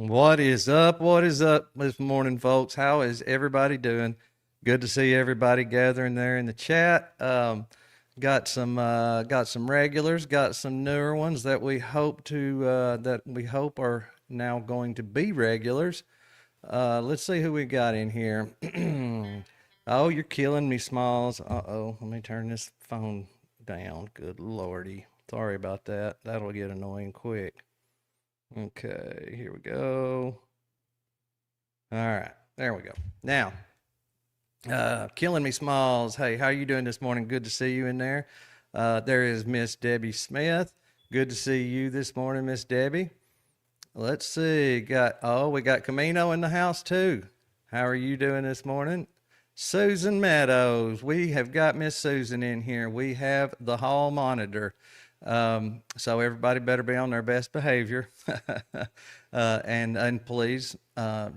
What is up? What is up this morning, folks? How is everybody doing? Good to see everybody gathering there in the chat. Got some regulars, got some newer ones that we hope are now going to be regulars. Let's see who we got in here. Oh, you're killing me, Smalls. Uh-oh, let me turn this phone down. Good lordy. Sorry about that. That'll get annoying quick. Okay, here we go. All right, there we go. Now, killing me, Smalls. Hey, how you doing this morning? Good to see you in there. There is Miss Debbie Smith. Good to see you this morning, Miss Debbie. Let's see. We got Camino in the house too. How are you doing this morning? Susan Meadows. We have got Miss Susan in here. We have the hall monitor. So everybody better be on their best behavior. And please,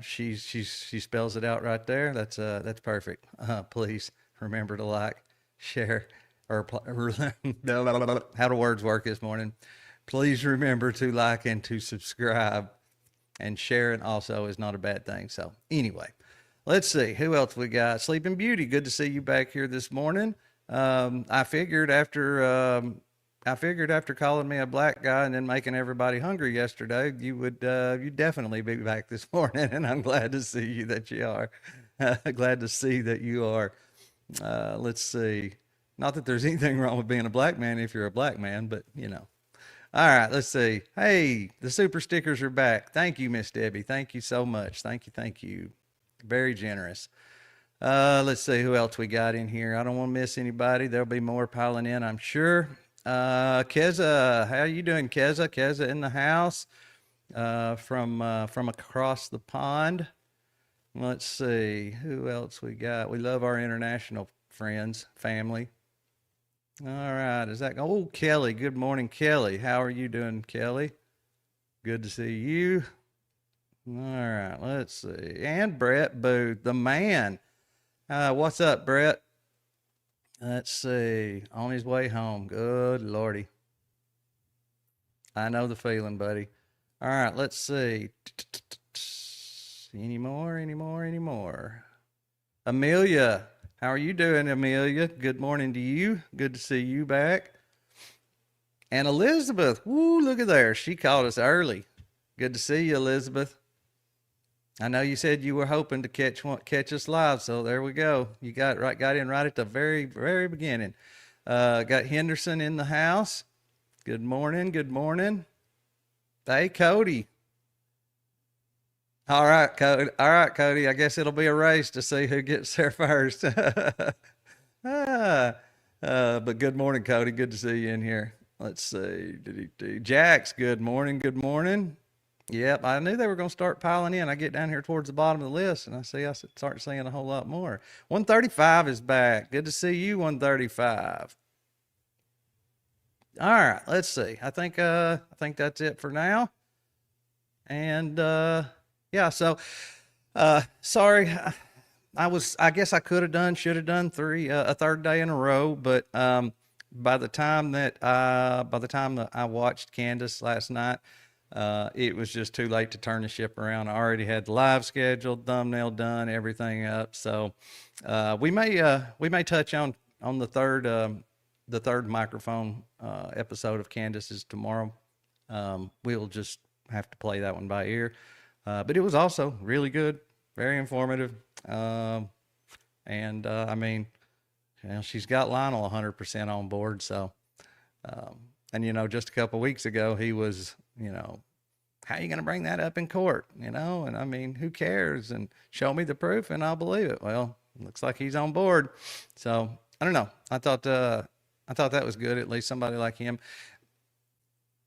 she spells it out right there. That's perfect. Please remember to like, share, or how do words work this morning? Please remember to like and to subscribe, and sharing also is not a bad thing. So anyway, let's see who else we got. Sleeping Beauty, good to see you back here this morning. I figured after calling me a black guy and then making everybody hungry yesterday, you definitely be back this morning, and I'm glad to see you that you are. Glad to see that you are. Let's see. Not that there's anything wrong with being a black man if you're a black man, but you know. All right, let's see. Hey, the super stickers are back. Thank you, Miss Debbie. Thank you so much. Thank you, thank you. Very generous. Let's see who else we got in here. I don't want to miss anybody. There'll be more piling in, I'm sure. Keza, how you doing, Keza? Keza in the house, from across the pond. Let's see who else we got. We love our international friends, family. All right, oh, Kelly? Good morning, Kelly. How are you doing, Kelly? Good to see you. All right, let's see. And Brett Booth, the man. What's up, Brett? Let's see. On his way home. Good Lordy. I know the feeling, buddy. All right, let's see. Any more? Any more? Any more? Amelia. How are you doing, Amelia? Good morning to you. Good to see you back. And Elizabeth. Woo, look at there. She called us early. Good to see you, Elizabeth. I know you said you were hoping to catch us live, so there we go. You got in right at the very, very beginning. Got Henderson in the house. Good morning. Good morning. Hey, Cody. All right, Cody. All right, Cody. I guess it'll be a race to see who gets there first. Ah, but good morning, Cody. Good to see you in here. Let's see. Jax, good morning. Good morning. Yep, I knew they were going to start piling in. I get down here towards the bottom of the list, and I start seeing a whole lot more. 135 is back. Good to see you, 135. All right, let's see. I think that's it for now. And yeah, so sorry. I guess I should have done a third day in a row, but by the time that I watched Candace last night, it was just too late to turn the ship around. I already had the live scheduled, thumbnail done, everything up. So we may touch on the third microphone episode of Candace's tomorrow. We'll just have to play that one by ear. But it was also really good, very informative. And I mean, she's got Lionel 100% on board. So, and just a couple of weeks ago, he was, how are you going to bring that up in court? And I mean, who cares? And show me the proof and I'll believe it. Well, looks like he's on board. So I don't know. I thought that was good. At least somebody like him.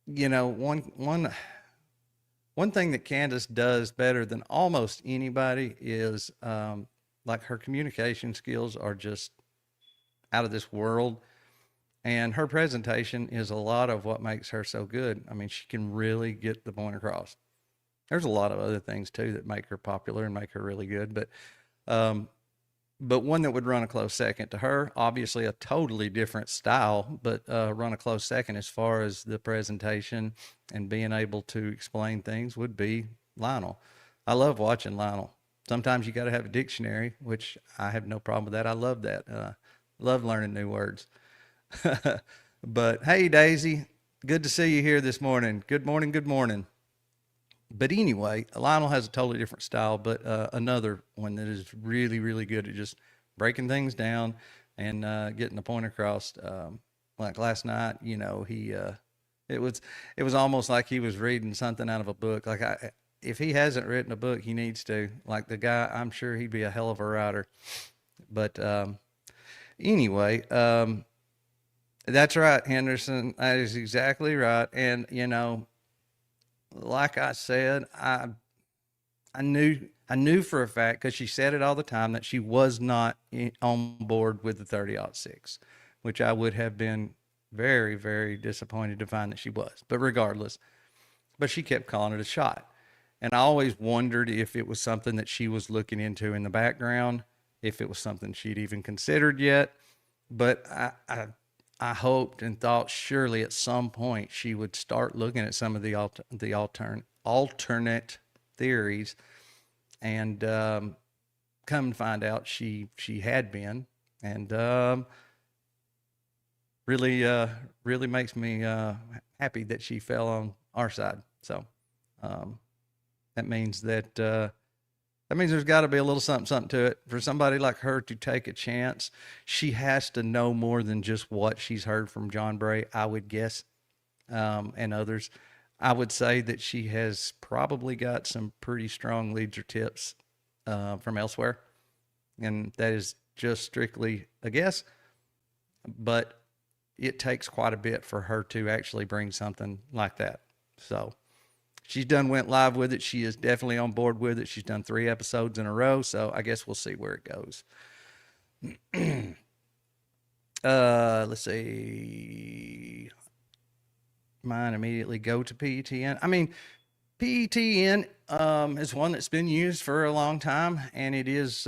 One thing that Candace does better than almost anybody is like her communication skills are just out of this world. And her presentation is a lot of what makes her so good. I mean, she can really get the point across. There's a lot of other things too that make her popular and make her really good. But one that would run a close second to her, obviously a totally different style, but run a close second as far as the presentation and being able to explain things would be Lionel. I love watching Lionel. Sometimes you got to have a dictionary, which I have no problem with that. I love that. Love learning new words. But hey, Daisy, good to see you here this morning. Good morning. Good morning. But anyway, Lionel has a totally different style, but another one that is really, really good at just breaking things down and getting the point across. Like last night, it was it was almost like he was reading something out of a book. If he hasn't written a book, he needs to. Like the guy, I'm sure he'd be a hell of a writer. But anyway, that's right, Henderson. That is exactly right. And like I said, I knew for a fact because she said it all the time that she was not on board with the 30-06, which I would have been very, very disappointed to find that she was. But regardless, but she kept calling it a shot. And I always wondered if it was something that she was looking into in the background, if it was something she'd even considered yet. But I hoped and thought surely at some point she would start looking at some of the alternate theories, and come to find out she had been, and really makes me happy that she fell on our side. So that means there's got to be a little something to it for somebody like her to take a chance. She has to know more than just what she's heard from John Bray, I would guess, and others. I would say that she has probably got some pretty strong leads or tips from elsewhere, and that is just strictly a guess. But it takes quite a bit for her to actually bring something like that. So she's went live with it. She is definitely on board with it. She's done 3 episodes in a row, so I guess we'll see where it goes. Let's see. Mine immediately go to PETN. I mean, PETN is one that's been used for a long time, and it is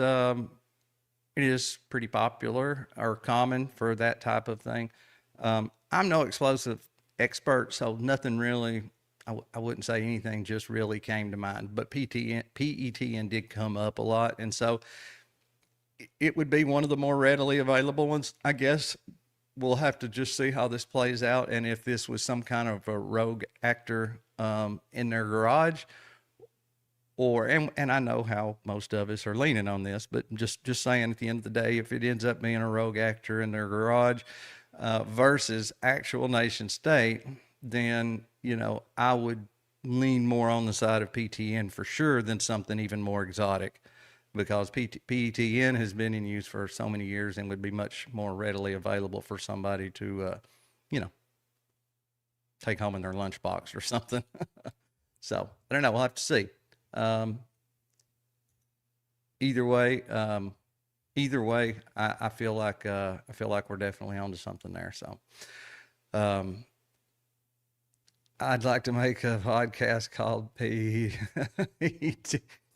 pretty popular or common for that type of thing. I'm no explosive expert, so nothing really. I wouldn't say anything just really came to mind, but PETN did come up a lot, and so it would be one of the more readily available ones, I guess. We'll have to just see how this plays out, and if this was some kind of a rogue actor in their garage, and I know how most of us are leaning on this, but just saying, at the end of the day, if it ends up being a rogue actor in their garage versus actual nation state, then I would lean more on the side of PTN for sure than something even more exotic, because PETN has been in use for so many years and would be much more readily available for somebody to, take home in their lunchbox or something. So I don't know. We'll have to see. Either way, I feel like we're definitely onto something there. So, I'd like to make a podcast called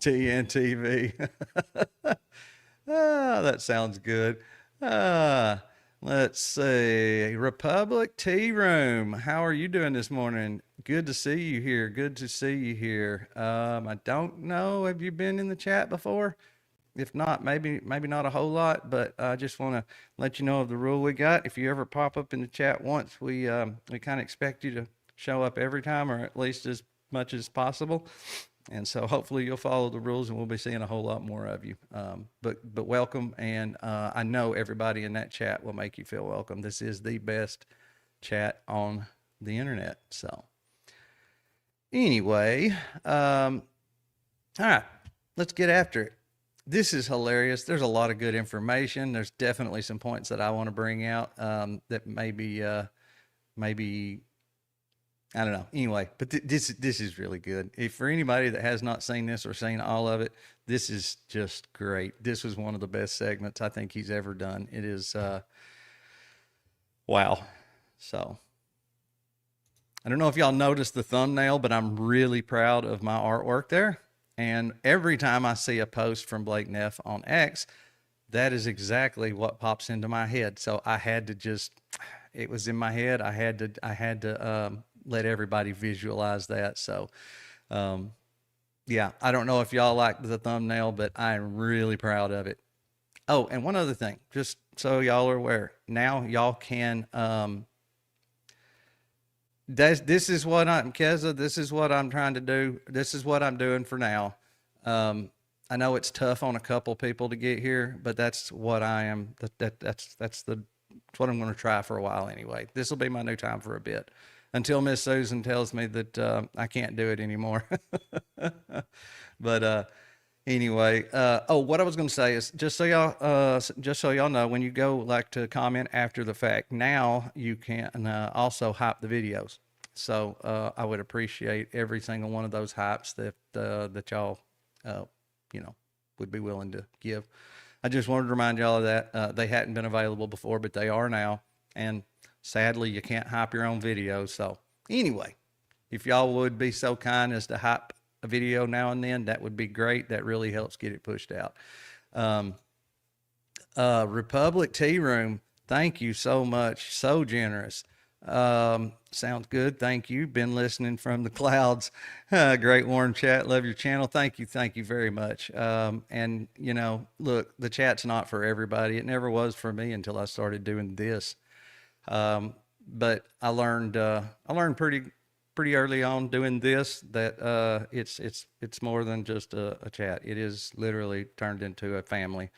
TNTV. That sounds good. Let's see. Republic Tea Room. How are you doing this morning? Good to see you here. Good to see you here. I don't know. Have you been in the chat before? If not, maybe not a whole lot, but I just want to let you know of the rule we got. If you ever pop up in the chat once, we kind of expect you to show up every time, or at least as much as possible. And so hopefully you'll follow the rules, and we'll be seeing a whole lot more of you. But welcome, and I know everybody in that chat will make you feel welcome. This is the best chat on the internet. So anyway, all right, let's get after it. This is hilarious. There's a lot of good information. There's definitely some points that I want to bring out that maybe I don't know. Anyway, but this is really good. If for anybody that has not seen this or seen all of it, this is just great. This was one of the best segments I think he's ever done. It is wow. So I don't know if y'all noticed the thumbnail, but I'm really proud of my artwork there. And every time I see a post from Blake Neff on X, that is exactly what pops into my head. So I had to it was in my head. I had to let everybody visualize that. So Yeah, I don't know if y'all like the thumbnail, but I'm really proud of it. Oh, and one other thing, just so y'all are aware, now y'all can this is what I'm Keza, this is what I'm trying to do. This is what I'm doing for now. Um, I know it's tough on a couple people to get here, but that's what I am. That's what I'm going to try for a while anyway. This will be my new time for a bit until Miss Susan tells me that I can't do it anymore. But anyway, oh, what I was going to say is just so y'all know, when you go like to comment after the fact, now you can also hype the videos. So I would appreciate every single one of those hypes that y'all you know would be willing to give. I just wanted to remind y'all of that. They hadn't been available before, but they are now. And sadly, you can't hype your own videos. So anyway, if y'all would be so kind as to hype a video now and then, that would be great. That really helps get it pushed out. Republic Tea Room, thank you so much. So generous. Sounds good. Thank you. Been listening from the clouds. Great warm chat. Love your channel. Thank you. Thank you very much. And you know, look, the chat's not for everybody. It never was for me until I started doing this. But I learned pretty early on doing this that it's more than just a chat. It is literally turned into a family.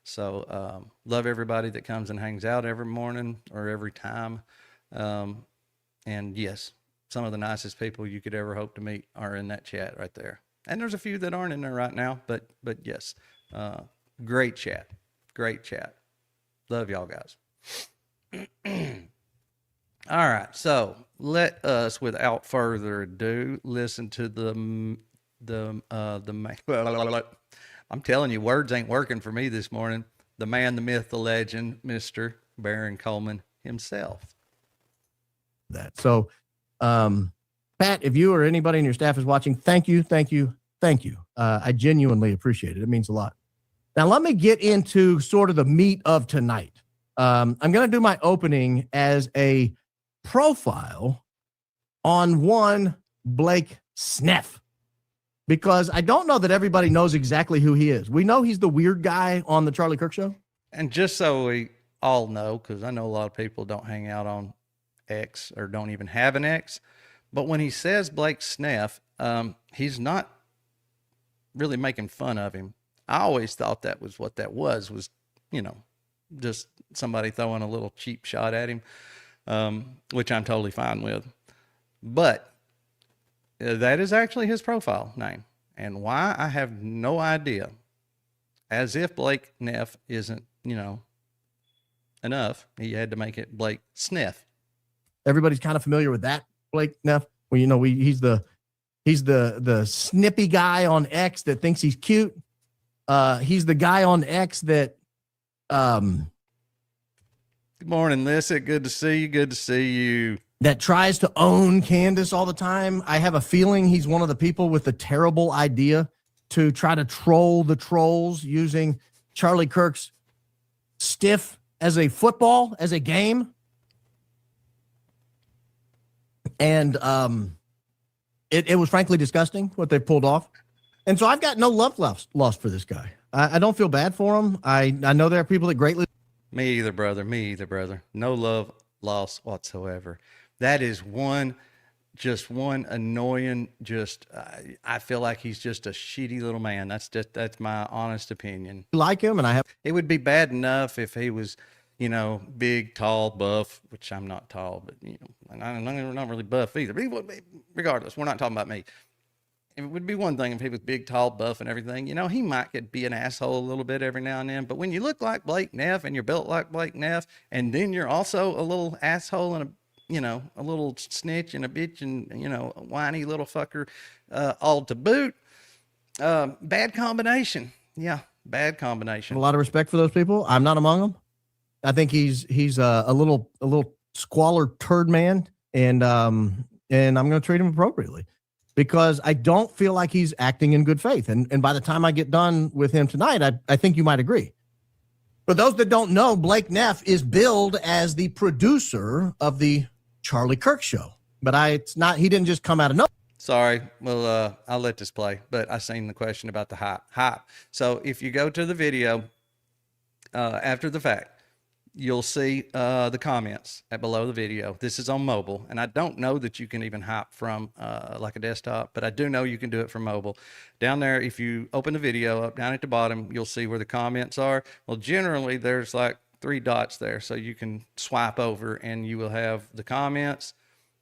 So love everybody that comes and hangs out every morning or every time. And yes, some of the nicest people you could ever hope to meet are in that chat right there. And there's a few that aren't in there right now, but yes, great chat. Great chat. Love y'all guys. All right, so let us, without further ado, listen to I'm telling you, words ain't working for me this morning. The man, the myth, the legend, Mr. Baron Coleman himself. So, Pat, if you or anybody in your staff is watching, thank you. I genuinely appreciate it. It means a lot. Now, let me get into sort of the meat of tonight. I'm going to do my opening as a profile on one Blake Sneff, because I don't know that everybody knows exactly who he is. We know he's the weird guy on the Charlie Kirk show. And just so we all know, because I know a lot of people don't hang out on X or don't even have an X, but when he says Blake Sneff, he's not really making fun of him. I always thought that was what that was, you know, just somebody throwing a little cheap shot at him, which I'm totally fine with. But that is actually his profile name. And why, I have no idea. As if Blake Neff isn't, you know, enough, he had to make it Blake Sneff. Everybody's kind of familiar with that Blake Neff. Well, you know, he's the snippy guy on X that thinks he's cute. He's the guy on X that Good morning, Lissa. Good to see you. Good to see you. That tries to own Candace all the time. I have a feeling he's one of the people with the terrible idea to try to troll the trolls using Charlie Kirk's stiff as a football, as a game. And it was frankly disgusting what they pulled off. And so I've got no love lost for this guy. I don't feel bad for him. I know there are people that greatly. Me either, brother. Me either, brother. No love lost whatsoever. That is one annoying, I feel like he's just a shitty little man. That's my honest opinion. Like him, and it would be bad enough if he was, you know, big, tall, buff, which I'm not tall, but, you know, and I'm not really buff either. But regardless, we're not talking about me. It would be one thing if he was big, tall, buff and everything. You know, he might be an asshole a little bit every now and then. But when you look like Blake Neff and you're built like Blake Neff, and then you're also a little asshole and a little snitch and a bitch and, you know, a whiny little fucker, all to boot, bad combination. Yeah, bad combination. A lot of respect for those people. I'm not among them. I think he's a little squalor turd man, and I'm going to treat him appropriately, because I don't feel like he's acting in good faith. And by the time I get done with him tonight, I think you might agree. For those that don't know, Blake Neff is billed as the producer of the Charlie Kirk show, but he didn't just come out of nowhere. Sorry. Well, I'll let this play, but I seen the question about the hype. Hype. So if you go to the video after the fact, you'll see the comments at below the video. This is on mobile, and I don't know that you can even hop from like a desktop, but I do know you can do it from mobile. Down there, if you open the video up down at the bottom, you'll see where the comments are. Well, generally there's like 3 dots there, so you can swipe over and you will have the comments,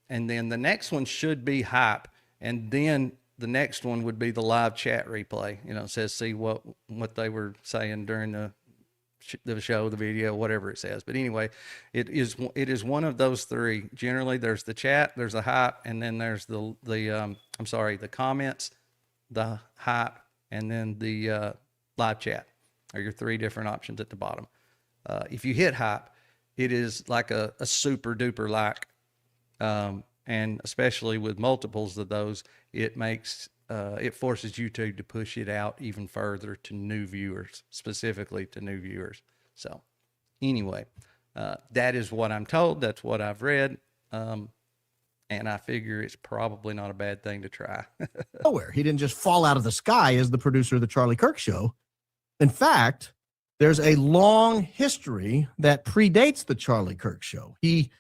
and then the next one should be hype, and then the next one would be the live chat replay. You know, it says see what they were saying during the show, the video, whatever it says. But anyway, it is one of those 3. Generally, there's the chat, there's the hype, and then there's the comments, the hype, and then the live chat are your 3 different options at the bottom. If you hit hype, it is like a super duper like, and especially with multiples of those, it makes it forces YouTube to push it out even further to new viewers, specifically to new viewers. So anyway, that is what I'm told. That's what I've read. And I figure it's probably not a bad thing to try. Nowhere. He didn't just fall out of the sky as the producer of the Charlie Kirk Show. In fact, there's a long history that predates the Charlie Kirk Show. He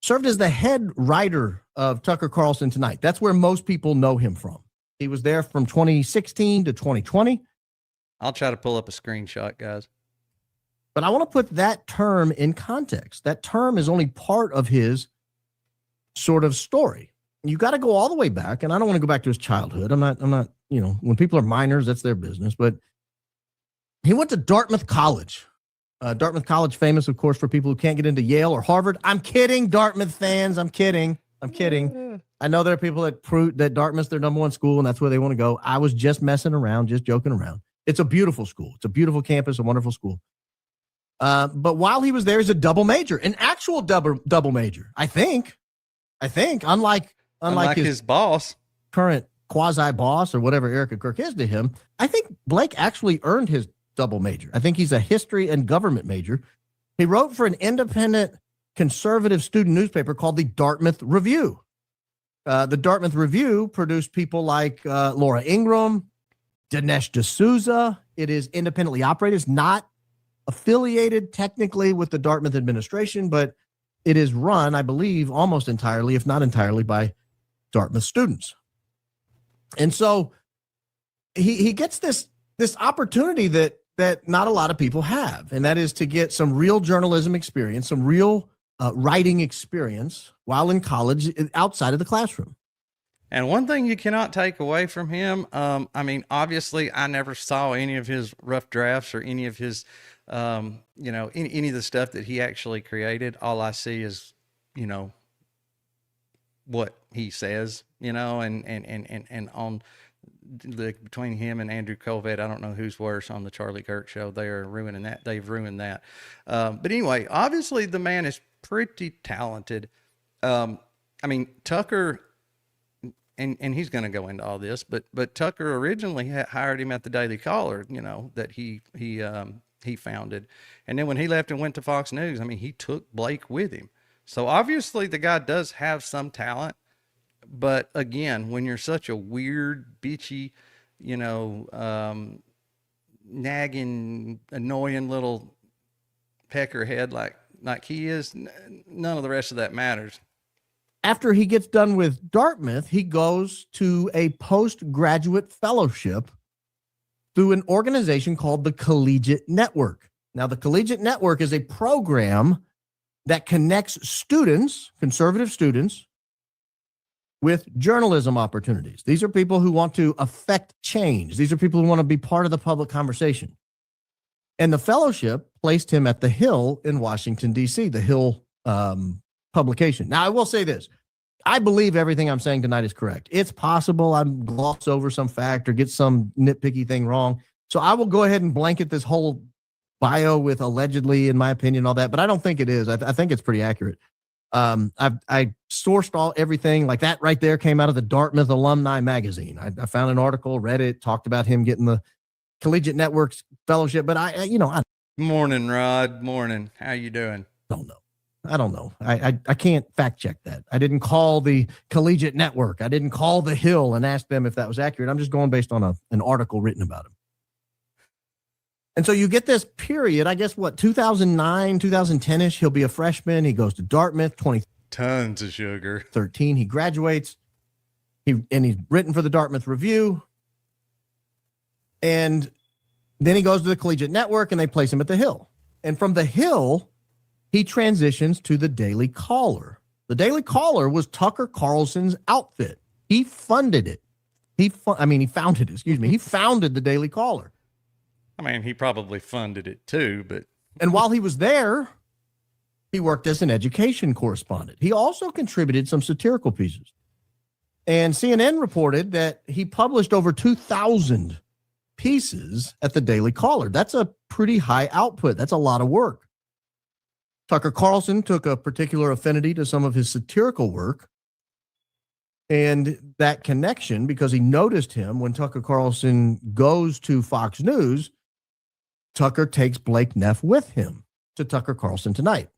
served as the head writer of Tucker Carlson Tonight. That's where most people know him from. He was there from 2016 to 2020. I'll try to pull up a screenshot, guys. But I want to put that term in context. That term is only part of his sort of story. You got to go all the way back, and I don't want to go back to his childhood. I'm not, you know, when people are minors, that's their business. But he went to Dartmouth College. Dartmouth College, famous, of course, for people who can't get into Yale or Harvard. I'm kidding, Dartmouth fans. I'm kidding. I know there are people that Dartmouth's their number 1 school, and that's where they want to go. I was just messing around, just joking around. It's a beautiful school. It's a beautiful campus, a wonderful school. But while he was there, he's a double major, an actual double major. I think, unlike his boss, current quasi boss, or whatever Erika'S is to him, I think Blake actually earned his double major. I think he's a history and government major. He wrote for an independent conservative student newspaper called the Dartmouth Review. The Dartmouth Review produced people like Laura Ingraham, Dinesh D'Souza. It is independently operated. It's not affiliated technically with the Dartmouth administration, but it is run, I believe, almost entirely, if not entirely, by Dartmouth students. And so he gets this opportunity that not a lot of people have, and that is to get some real journalism experience, some real writing experience while in college outside of the classroom. And one thing you cannot take away from him, I mean, obviously, I never saw any of his rough drafts or any of his, you know, any of the stuff that he actually created. All I see is, you know, what he says, you know, and on between him and Andrew Colvett, I don't know who's worse on the Charlie Kirk Show. They are ruining that. They've ruined that. But anyway, obviously the man is pretty talented. I mean, Tucker, and he's going to go into all this, but Tucker originally hired him at the Daily Caller, you know, that he founded. And then when he left and went to Fox News, I mean, he took Blake with him. So obviously the guy does have some talent. But again, when you're such a weird, bitchy, you know, nagging, annoying little peckerhead like he is, none of the rest of that matters. After he gets done with Dartmouth, he goes to a postgraduate fellowship through an organization called the Collegiate Network. Now, the Collegiate Network is a program that connects students, conservative students, with journalism opportunities. These are people who want to affect change. These are people who want to be part of the public conversation. And the fellowship placed him at The Hill in Washington, D.C., The Hill publication. Now, I will say this. I believe everything I'm saying tonight is correct. It's possible I gloss over some fact or get some nitpicky thing wrong. So I will go ahead and blanket this whole bio with allegedly, in my opinion, all that. But I don't think it is. I think it's pretty accurate. I sourced everything like that right there came out of the Dartmouth Alumni Magazine. I found an article, read it, talked about him getting the Collegiate Networks fellowship. But I Morning, Rod. Morning. How you doing? Don't know. I don't know. I can't fact check that. I didn't call the Collegiate Network. I didn't call the Hill and ask them if that was accurate. I'm just going based on an article written about him. And so you get this period, I guess, 2009, 2010-ish, he'll be a freshman. He goes to Dartmouth, Tons of sugar. 2013. He graduates. He's written for the Dartmouth Review. And then he goes to the Collegiate Network, and they place him at the Hill. And from the Hill, he transitions to the Daily Caller. The Daily Caller was Tucker Carlson's outfit. He funded it. He founded it, excuse me. He founded the Daily Caller. I mean, he probably funded it too, but. And while he was there, he worked as an education correspondent. He also contributed some satirical pieces. And CNN reported that he published over 2,000 pieces at the Daily Caller. That's a pretty high output. That's a lot of work. Tucker Carlson took a particular affinity to some of his satirical work. And that connection, because he noticed him when Tucker Carlson goes to Fox News, Tucker takes Blake Neff with him to Tucker Carlson Tonight.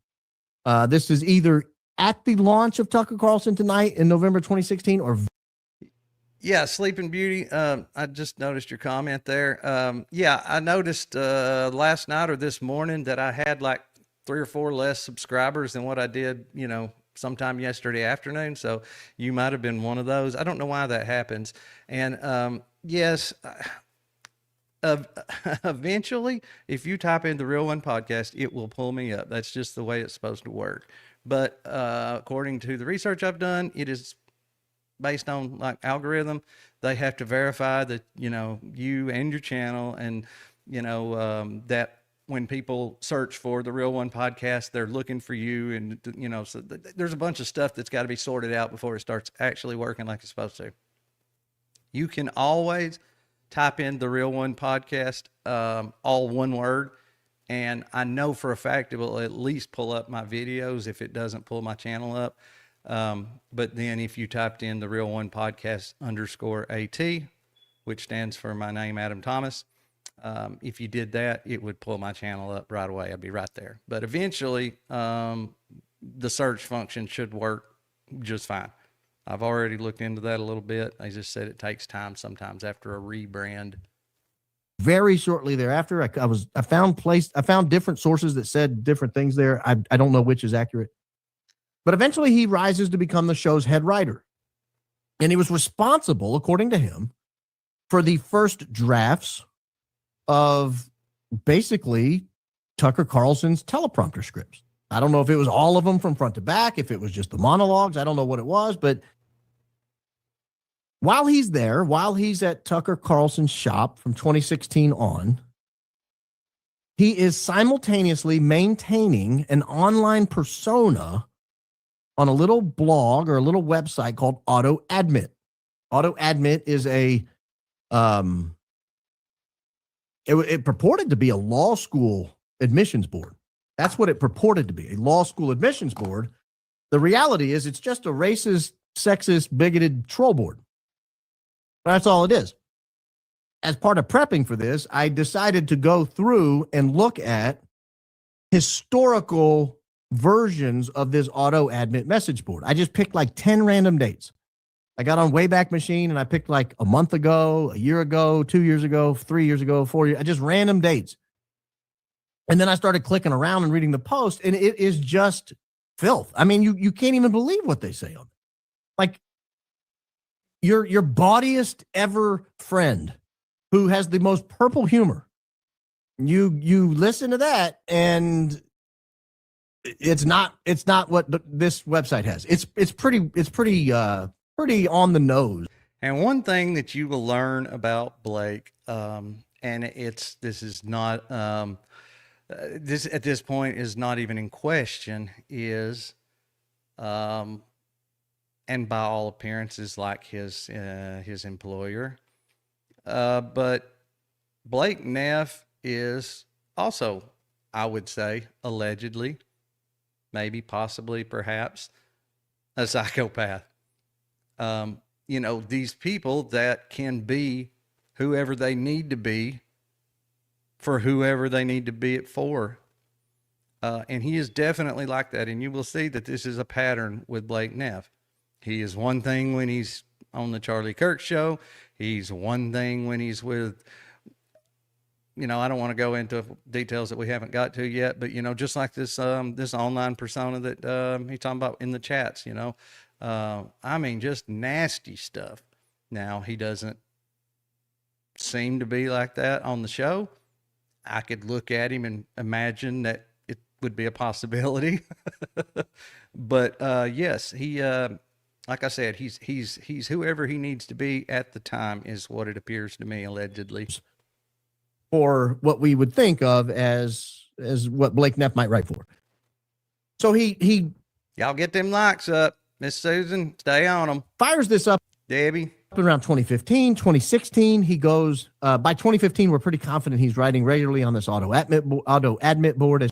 This is either at the launch of Tucker Carlson Tonight in November 2016 or. Yeah, Sleeping Beauty. I just noticed your comment there. Yeah, I noticed last night or this morning that I had like 3 or 4 less subscribers than what I did, sometime yesterday afternoon. So you might have been one of those. I don't know why that happens. And yes, eventually, if you type in the Real One Podcast, it will pull me up. That's just the way it's supposed to work. But according to the research I've done, it is based on like algorithm. They have to verify that, you and your channel, and, that when people search for the Real One Podcast, they're looking for you. And, so there's a bunch of stuff that's got to be sorted out before it starts actually working like it's supposed to. You can always type in the Real One Podcast, all one word. And I know for a fact it will at least pull up my videos if it doesn't pull my channel up. But then if you typed in the Real One Podcast _AT, which stands for my name, Adam Thomas, if you did that, it would pull my channel up right away. I'd be right there. But eventually, the search function should work just fine. I've already looked into that a little bit. I just said it takes time sometimes after a rebrand. Very shortly thereafter, I found different sources that said different things there. I don't know which is accurate. But eventually he rises to become the show's head writer. And he was responsible, according to him, for the first drafts of basically Tucker Carlson's teleprompter scripts. I don't know if it was all of them from front to back, if it was just the monologues. I don't know what it was, but while he's there, while he's at Tucker Carlson's shop from 2016 on, he is simultaneously maintaining an online persona on a little blog or a little website called Auto Admit. Auto Admit is it purported to be a law school admissions board. That's what it purported to be, a law school admissions board. The reality is it's just a racist, sexist, bigoted troll board. That's all it is. As part of prepping for this, I decided to go through and look at historical versions of this Auto Admit message board. I just picked like 10 random dates. I got on Wayback Machine and I picked like a month ago, a year ago, 2 years ago, 3 years ago, 4 years, just random dates. And then I started clicking around and reading the post, and it is just filth. I mean, you can't even believe what they say on it. Like your bawdiest ever friend who has the most purple humor. You listen to that and it's not what this website has. It's pretty on the nose. And one thing that you will learn about Blake, and this is not this at this point is not even in question, is and by all appearances like his employer, but Blake Neff is also, I would say, allegedly, maybe, possibly, perhaps, a psychopath. These people that can be whoever they need to be for whoever they need to be it for. And he is definitely like that. And you will see that this is a pattern with Blake Neff. He is one thing when he's on the Charlie Kirk show. He's one thing when he's with, I don't want to go into details that we haven't got to yet, but just like this this online persona that he's talking about in the chats, I mean, just nasty stuff. Now he doesn't seem to be like that on the show. I could look at him and imagine that it would be a possibility, but yes, he. Like I said, he's whoever he needs to be at the time, is what it appears to me, allegedly. For what we would think of as what Blake Neff might write for. So he Y'all get them likes up. Miss Susan, stay on them. Fires this up. Debbie. Around 2015, 2016, he goes, by 2015, we're pretty confident he's writing regularly on this auto admit board.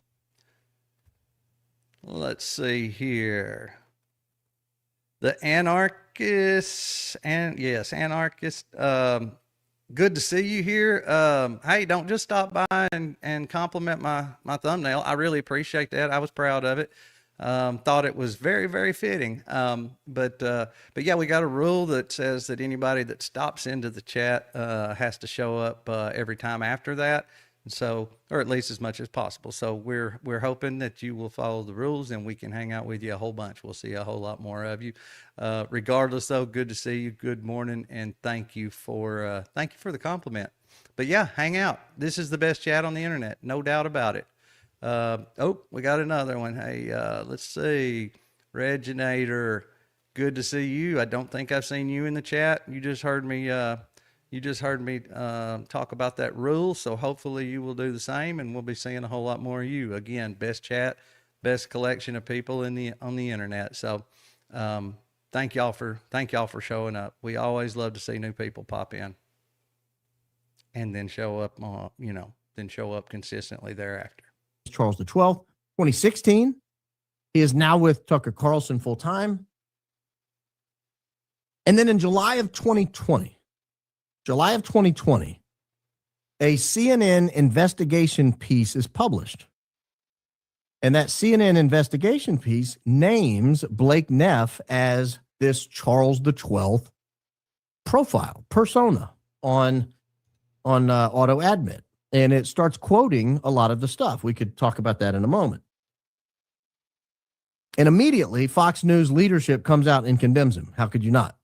Let's see here. The Anarchist, and yes, Anarchist. Good to see you here. Hey, don't just stop by and compliment my thumbnail. I really appreciate that. I was proud of it. Thought it was very, very fitting. But yeah, we got a rule that says that anybody that stops into the chat has to show up every time after that. So, or at least as much as possible. So we're hoping that you will follow the rules and we can hang out with you a whole bunch. We'll see a whole lot more of you. Regardless though, good to see you. Good morning. And thank you for the compliment. But yeah, hang out. This is the best chat on the internet. No doubt about it. Oh, we got another one. Hey, let's see. Reginator. Good to see you. I don't think I've seen you in the chat. You just heard me talk about that rule, so hopefully you will do the same, and we'll be seeing a whole lot more of you. Again, best chat, best collection of people on the internet. So thank y'all for showing up. We always love to see new people pop in and then show up, consistently thereafter. Charles the 12th, 2016. He is now with Tucker Carlson full time. And then in July of 2020, a CNN investigation piece is published. And that CNN investigation piece names Blake Neff as this Charles the 12th persona on auto admit. And it starts quoting a lot of the stuff. We could talk about that in a moment. And immediately, Fox News leadership comes out and condemns him. How could you not?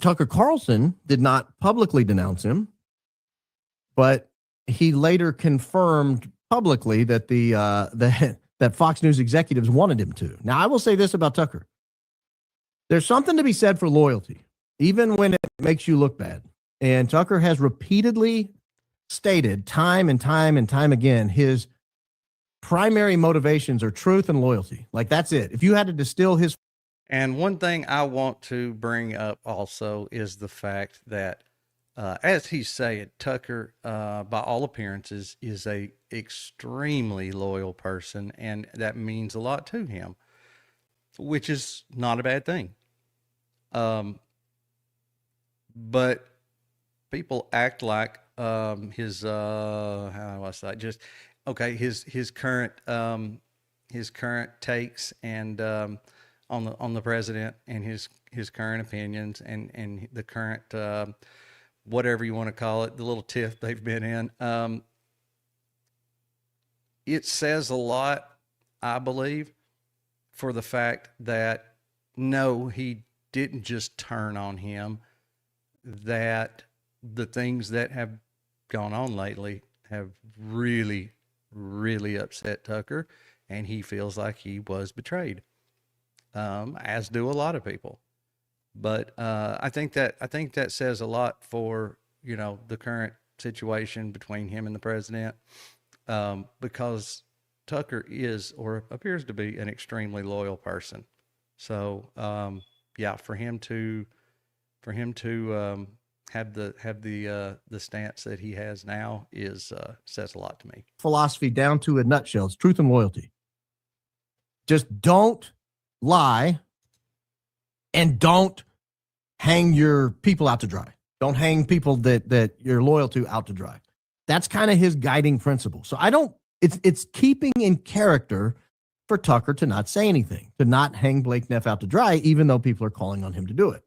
Tucker Carlson did not publicly denounce him, but he later confirmed publicly that that Fox News executives wanted him to. Now, I will say this about Tucker. There's something to be said for loyalty, even when it makes you look bad. And Tucker has repeatedly stated time and time and time again, his primary motivations are truth and loyalty. Like, that's it. If you had to distill his... And one thing I want to bring up also is the fact that, as he's saying, Tucker, by all appearances, is a extremely loyal person, and that means a lot to him, which is not a bad thing. But people act like his how do I say, just okay, his current takes and on the president and his current opinions and the current whatever you want to call it, the little tiff they've been in. It says a lot, I believe, for the fact that no, he didn't just turn on him, that the things that have gone on lately have really, really upset Tucker, and he feels like he was betrayed. As do a lot of people. But I think that says a lot for, the current situation between him and the president, because Tucker is, or appears to be, an extremely loyal person. So yeah, for him to have the stance that he has now says a lot to me. Philosophy down to a nutshell. It's truth and loyalty. Just don't lie, and don't hang your people out to dry. Don't hang people that you're loyal to out to dry. That's kind of his guiding principle. So I don't It's keeping in character for Tucker to not say anything, to not hang Blake Neff out to dry, even though people are calling on him to do it.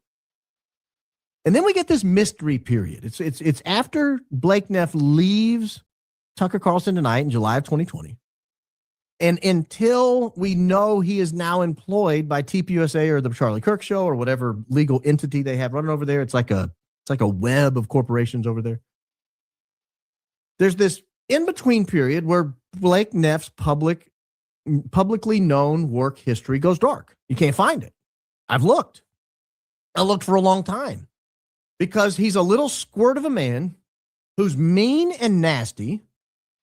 And then we get this mystery period. It's after Blake Neff leaves Tucker Carlson tonight in July of 2020. And until we know he is now employed by TPUSA or the Charlie Kirk Show or whatever legal entity they have running over there, it's like a web of corporations over there. There's this in-between period where Blake Neff's publicly known work history goes dark. You can't find it. I've looked. I looked for a long time because he's a little squirt of a man who's mean and nasty.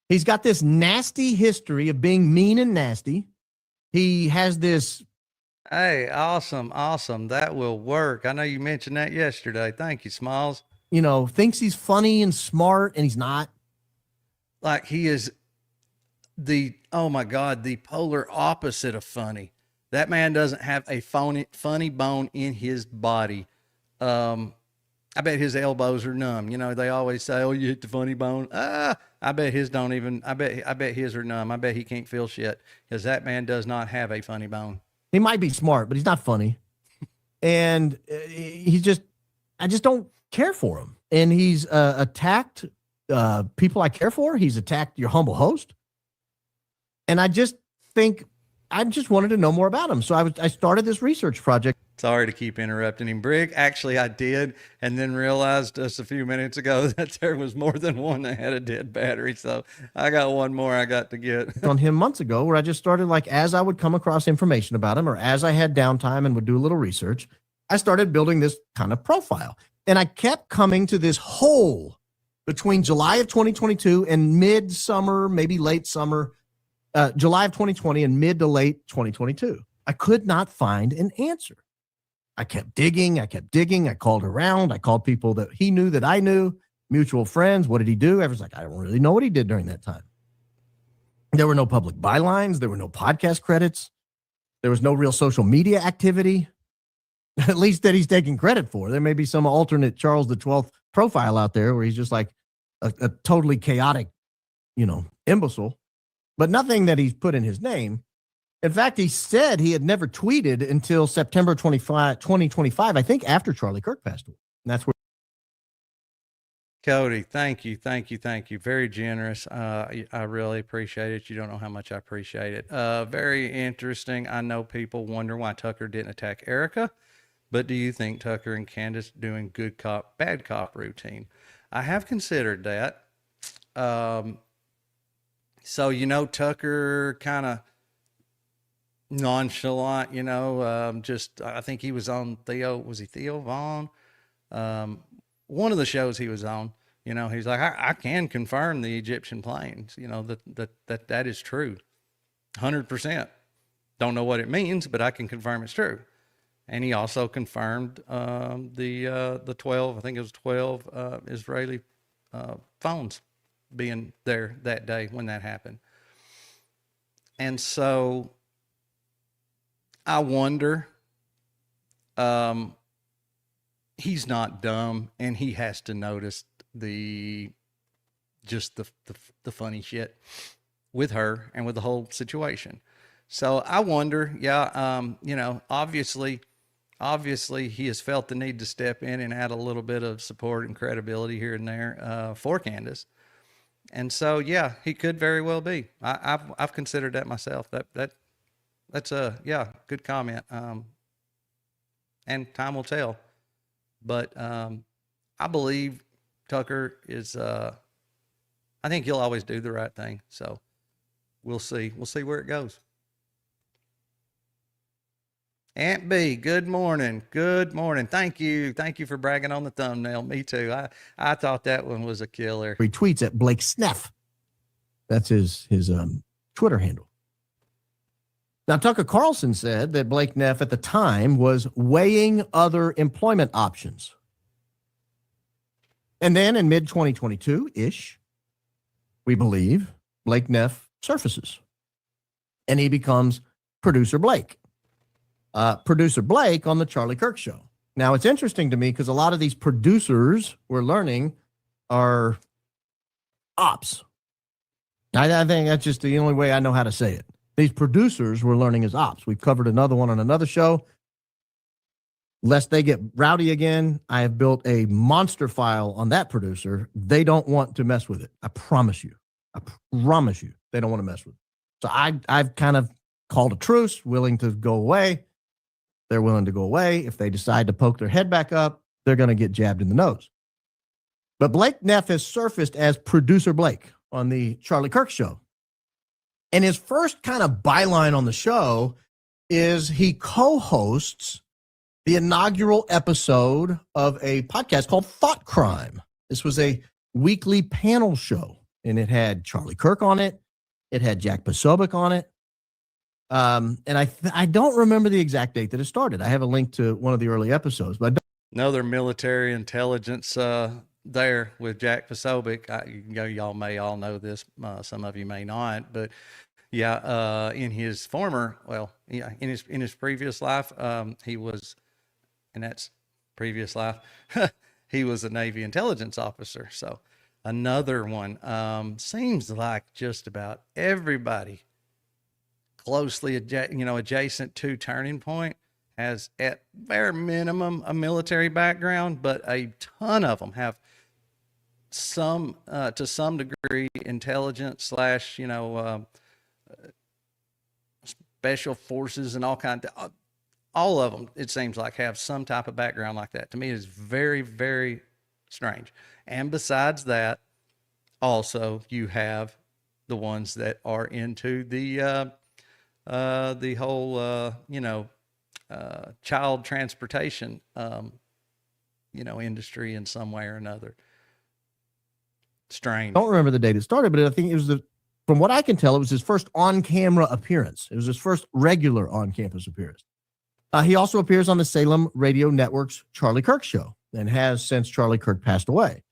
He's got this nasty history of being mean and nasty. He has this. Hey, awesome. That will work. I know you mentioned that yesterday. Thank you, Smalls. Thinks he's funny and smart, and he's not. Like he is oh my God, the polar opposite of funny. That man doesn't have a funny bone in his body. I bet his elbows are numb. They always say, "Oh, you hit the funny bone." I bet his don't even. I bet his are numb. I bet he can't feel shit because that man does not have a funny bone. He might be smart, but he's not funny. And I just don't care for him. And he's attacked people I care for. He's attacked your humble host. And I just wanted to know more about him. So I started this research project. Sorry to keep interrupting him, Brig. Actually, I did, and then realized just a few minutes ago that there was more than one that had a dead battery. So I got one more I got to get. On him months ago, where I just started, like, as I would come across information about him or as I had downtime and would do a little research, I started building this kind of profile. And I kept coming to this hole between July of 2022 and mid-summer, maybe late summer, July of 2020 and mid to late 2022. I could not find an answer. I kept digging. I called around. I called people that he knew that I knew, mutual friends. What did he do? Everyone's like, I don't really know what he did during that time. There were no public bylines. There were no podcast credits. There was no real social media activity, at least that he's taking credit for. There may be some alternate Charles XII profile out there where he's just like a totally chaotic, imbecile, but nothing that he's put in his name. In fact, he said he had never tweeted until September 2025, I think after Charlie Kirk passed away. And that's where. Cody, thank you. Very generous. I really appreciate it. You don't know how much I appreciate it. Very interesting. I know people wonder why Tucker didn't attack Erica, but do you think Tucker and Candace doing good cop, bad cop routine? I have considered that. So, Tucker kind of nonchalant, I think he was on was he Theo Vaughn? One of the shows he was on, he's like, I can confirm the Egyptian planes, that is true. 100%. Don't know what it means, but I can confirm it's true. And he also confirmed the 12, I think it was 12 Israeli phones being there that day when that happened. And so I wonder, he's not dumb, and he has to notice the funny shit with her and with the whole situation. So I wonder, obviously he has felt the need to step in and add a little bit of support and credibility here and there for Candace. And so, he could very well be. I've considered that myself. That's a good comment. And time will tell. But I believe Tucker is. I think he'll always do the right thing. So we'll see. We'll see where it goes. Aunt B, good morning. Good morning. Thank you for bragging on the thumbnail. Me too. I thought that one was a killer. He tweets at Blake Sneff. That's his Twitter handle. Now, Tucker Carlson said that Blake Neff at the time was weighing other employment options. And then in mid-2022-ish, we believe, Blake Neff surfaces. And he becomes Producer Blake. Producer Blake on the Charlie Kirk Show. Now, it's interesting to me because a lot of these producers we're learning are ops. I think that's just the only way I know how to say it. These producers were learning as ops. We've covered another one on another show. Lest they get rowdy again, I have built a monster file on that producer. They don't want to mess with it. I promise you. I promise you they don't want to mess with it. So I've kind of called a truce, willing to go away. They're willing to go away. If they decide to poke their head back up, they're going to get jabbed in the nose. But Blake Neff has surfaced as Producer Blake on the Charlie Kirk show. And his first kind of byline on the show is he co-hosts the inaugural episode of a podcast called Thought Crime. This was a weekly panel show, and it had Charlie Kirk on it. It had Jack Posobiec on it. And I don't remember the exact date that it started. I have a link to one of the early episodes, but Another military intelligence there with Jack Posobiec. Y'all may all know this. Some of you may not, but yeah, in his in his previous life, he was, and that's previous life, he was a Navy intelligence officer. So another one. Seems like just about everybody closely adjacent to Turning Point has at bare minimum a military background, but a ton of them have some to some degree intelligence slash special forces and all of them, it seems like, have some type of background like that. To me, is very, very strange. And besides that, also you have the ones that are into the whole child transportation industry in some way or another. Strange. I don't remember the date it started, but I think it was from what I can tell, it was his first on-camera appearance. It was his first regular on-campus appearance. He also appears on the Salem Radio Network's Charlie Kirk show and has since Charlie Kirk passed away.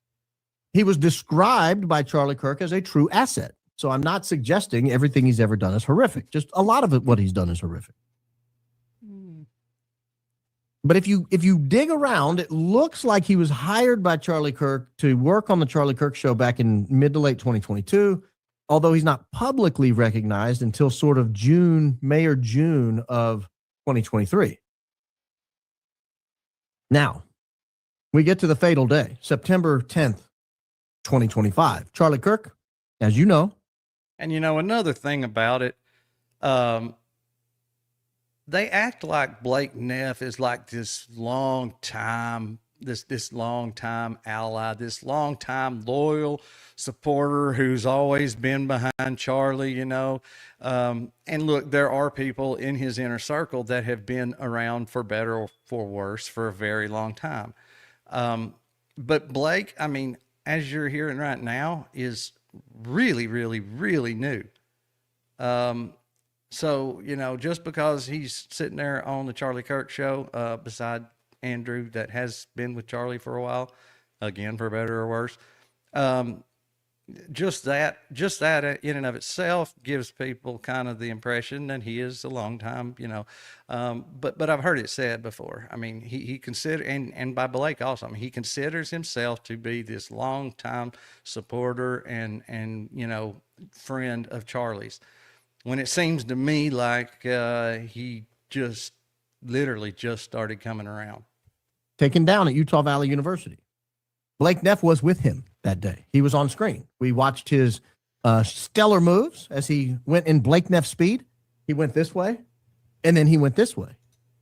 He was described by Charlie Kirk as a true asset. So I'm not suggesting everything he's ever done is horrific. Just a lot of what he's done is horrific. But if you dig around, it looks like he was hired by Charlie Kirk to work on the Charlie Kirk show back in mid to late 2022, although he's not publicly recognized until sort of May or June of 2023. Now, we get to the fatal day, September 10th, 2025. Charlie Kirk, as you know. And another thing about it, they act like Blake Neff is like this long time ally, this long time loyal supporter who's always been behind Charlie, and look, there are people in his inner circle that have been around for better or for worse for a very long time. But Blake, I mean, as you're hearing right now, is really, really, really new. So, just because he's sitting there on the Charlie Kirk show, beside Andrew, that has been with Charlie for a while, again, for better or worse, just that in and of itself gives people kind of the impression that he is a long time, but I've heard it said before. I mean, he consider, and by Blake also, I mean, he considers himself to be this long time supporter and friend of Charlie's, when it seems to me like he just literally just started coming around. Taken down at Utah Valley University. Blake Neff was with him that day. He was on screen. We watched his stellar moves as he went in Blake Neff speed. He went this way, and then he went this way.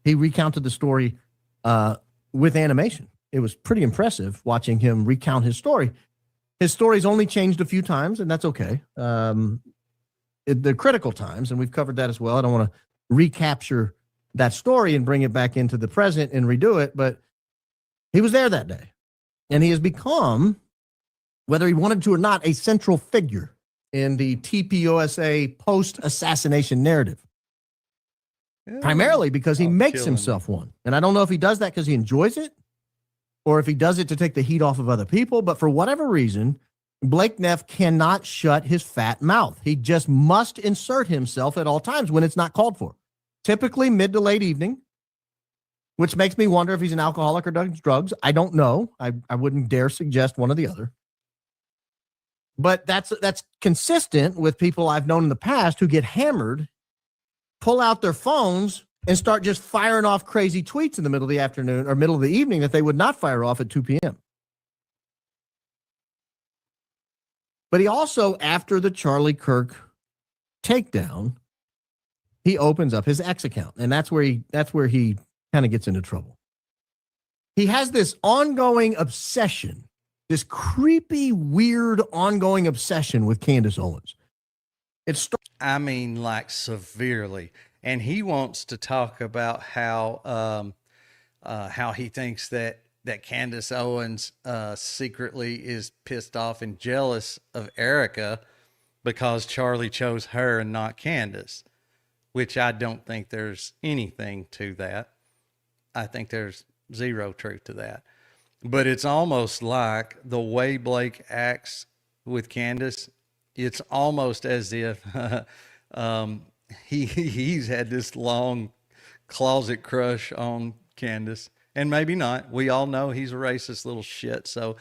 He recounted the story with animation. It was pretty impressive watching him recount his story. His story's only changed a few times, and that's okay. The critical times, and we've covered that as well. I don't want to recapture that story and bring it back into the present and redo it, but he was there that day. And he has become, whether he wanted to or not, a central figure in the TPUSA post-assassination narrative. Primarily because he makes himself one. And I don't know if he does that because he enjoys it or if he does it to take the heat off of other people. But for whatever reason, Blake Neff cannot shut his fat mouth. He just must insert himself at all times when it's not called for. Typically mid to late evening, which makes me wonder if he's an alcoholic or does drugs. I don't know. I wouldn't dare suggest one or the other. But that's consistent with people I've known in the past who get hammered, pull out their phones, and start just firing off crazy tweets in the middle of the afternoon or middle of the evening that they would not fire off at 2 p.m. But he also, after the Charlie Kirk takedown, he opens up his X account, and that's where he kind of gets into trouble. He has this ongoing obsession, this creepy, weird, ongoing obsession with Candace Owens. I mean, like severely. And he wants to talk about how he thinks that Candace Owens secretly is pissed off and jealous of Erica because Charlie chose her and not Candace, which I don't think there's anything to that. I think there's zero truth to that. But it's almost like the way Blake acts with Candace, it's almost as if he's had this long closet crush on Candace. And maybe not. We all know he's a racist little shit, so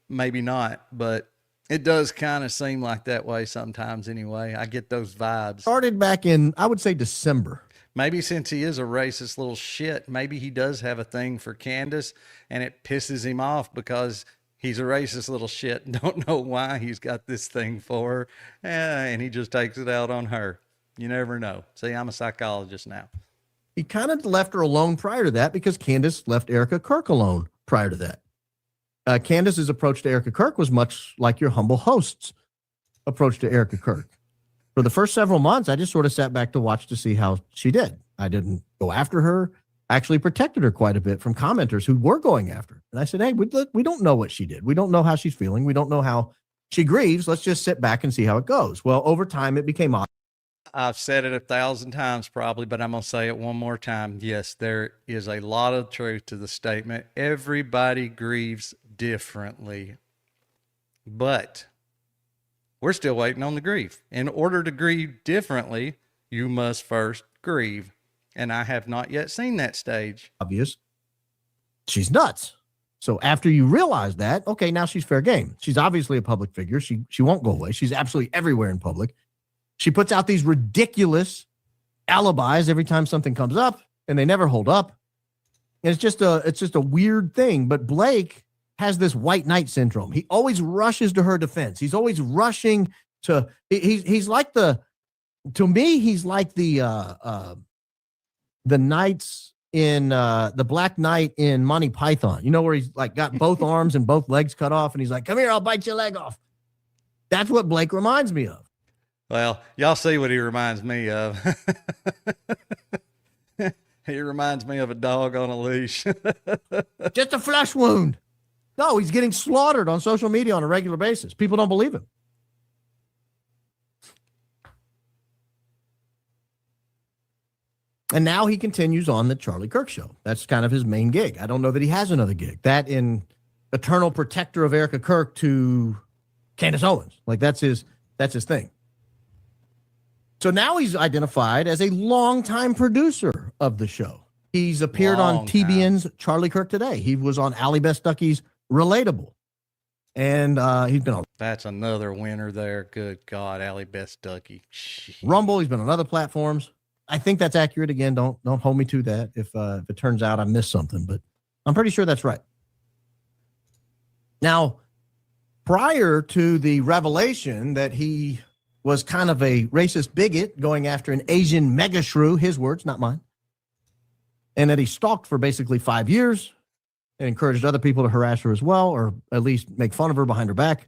maybe not. But it does kind of seem like that way sometimes anyway. I get those vibes. Started back in, I would say, December. Maybe since he is a racist little shit, maybe he does have a thing for Candace, and it pisses him off because he's a racist little shit. Don't know why he's got this thing for her, and he just takes it out on her. You never know. See, I'm a psychologist now. He kind of left her alone prior to that because Candace left Erika Kirk alone prior to that. Candace's approach to Erika Kirk was much like your humble host's approach to Erika Kirk. For the first several months, I just sort of sat back to watch to see how she did. I didn't go after her. I actually protected her quite a bit from commenters who were going after her. And I said, hey, we don't know what she did. We don't know how she's feeling. We don't know how she grieves. Let's just sit back and see how it goes. Well, over time, it became obvious. I've said it 1,000 times probably, but I'm going to say it one more time. Yes, there is a lot of truth to the statement. Everybody grieves differently, but we're still waiting on the grief. In order to grieve differently, you must first grieve. And I have not yet seen that stage. Obvious. She's nuts. So after you realize that, okay, now she's fair game. She's obviously a public figure. She won't go away. She's absolutely everywhere in public. She puts out these ridiculous alibis every time something comes up, and they never hold up. And it's just a weird thing. But Blake has this white knight syndrome. He always rushes to her defense. He's always rushing to. He's like the. To me, he's like the knights in the Black Knight in Monty Python. You know, where he's like got both arms and both legs cut off, and he's like, "Come here, I'll bite your leg off." That's what Blake reminds me of. Well, y'all see what he reminds me of. He reminds me of a dog on a leash. Just a flesh wound. No, he's getting slaughtered on social media on a regular basis. People don't believe him. And now he continues on the Charlie Kirk show. That's kind of his main gig. I don't know that he has another gig. That in eternal protector of Erika Kirk to Candace Owens. Like that's his thing. So now he's identified as a longtime producer of the show. He's appeared on TBN's Charlie Kirk Today. He was on Allie Best Stuckey's Relatable. And he's been on. That's another winner there. Good God, Allie Best Stuckey. Rumble. He's been on other platforms. I think that's accurate. Again, don't hold me to that if it turns out I missed something, but I'm pretty sure that's right. Now, prior to the revelation that he was kind of a racist bigot going after an Asian mega shrew, his words, not mine, and that he stalked for basically 5 years and encouraged other people to harass her as well, or at least make fun of her behind her back.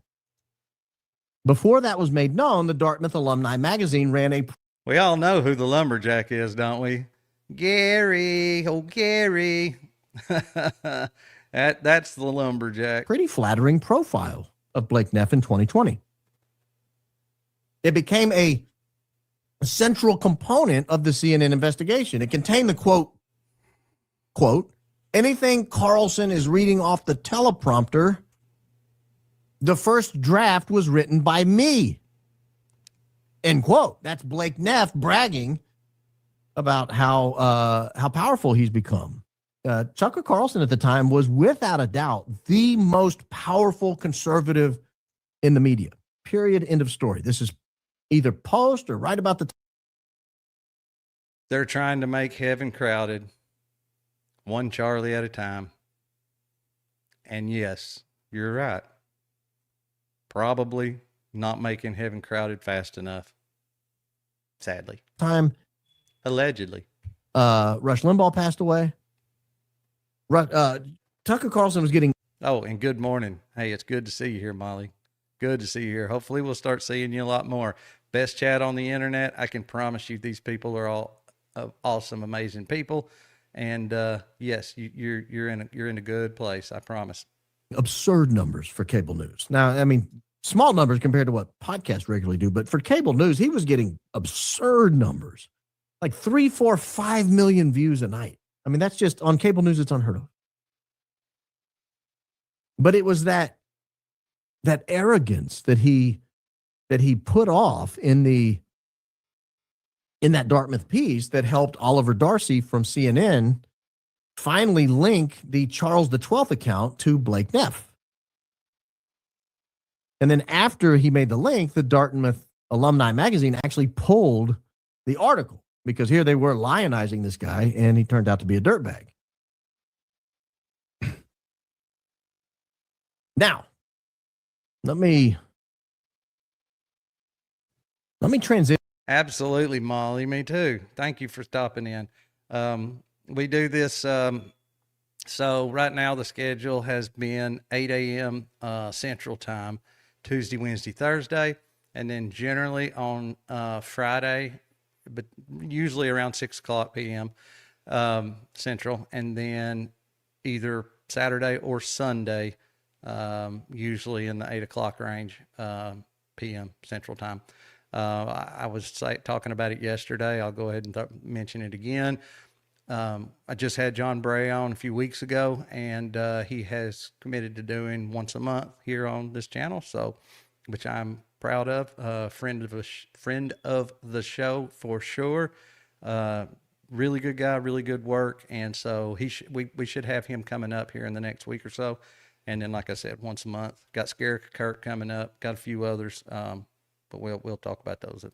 Before that was made known, the Dartmouth Alumni Magazine ran a... We all know who the lumberjack is, don't we? Gary. Oh, Gary. That's the lumberjack. Pretty flattering profile of Blake Neff in 2020. It became a central component of the CNN investigation. It contained the quote, anything Carlson is reading off the teleprompter, the first draft was written by me. End quote. That's Blake Neff bragging about how powerful he's become. Tucker Carlson at the time was without a doubt the most powerful conservative in the media. Period. End of story. This is either post or right about the time. They're trying to make heaven crowded, one Charlie at a time. And yes, you're right. Probably not making heaven crowded fast enough. Sadly. Allegedly. Rush Limbaugh passed away. Tucker Carlson was getting. Oh, and good morning. Hey, it's good to see you here, Molly. Good to see you here. Hopefully we'll start seeing you a lot more. Best chat on the internet. I can promise you these people are all awesome, amazing people. And yes, you're in a good place. I promise. Absurd numbers for cable news. Now, I mean, small numbers compared to what podcasts regularly do, but for cable news, he was getting absurd numbers, like 3, 4, 5 million views a night. I mean, that's just on cable news. It's unheard of. But it was that arrogance that he put off in that Dartmouth piece that helped Oliver Darcy from CNN finally link the Charles XII account to Blake Neff. And then after he made the link, the Dartmouth Alumni Magazine actually pulled the article because here they were lionizing this guy, and he turned out to be a dirtbag. Now, let me transition. Absolutely, Molly. Me too. Thank you for stopping in. We do this. So right now the schedule has been 8 a.m. Central Time, Tuesday, Wednesday, Thursday, and then generally on Friday, but usually around 6 o'clock p.m. Central, and then either Saturday or Sunday, usually in the 8 o'clock range p.m. Central Time. I was talking about it yesterday. I'll go ahead and mention it again. I just had John Bray on a few weeks ago, and he has committed to doing once a month here on this channel. So, which I'm proud of. Friend of the show for sure. Really good guy, really good work, and so we should have him coming up here in the next week or so. And then, like I said, once a month. Got Scarrick Kirk coming up. Got a few others, but we'll talk about those.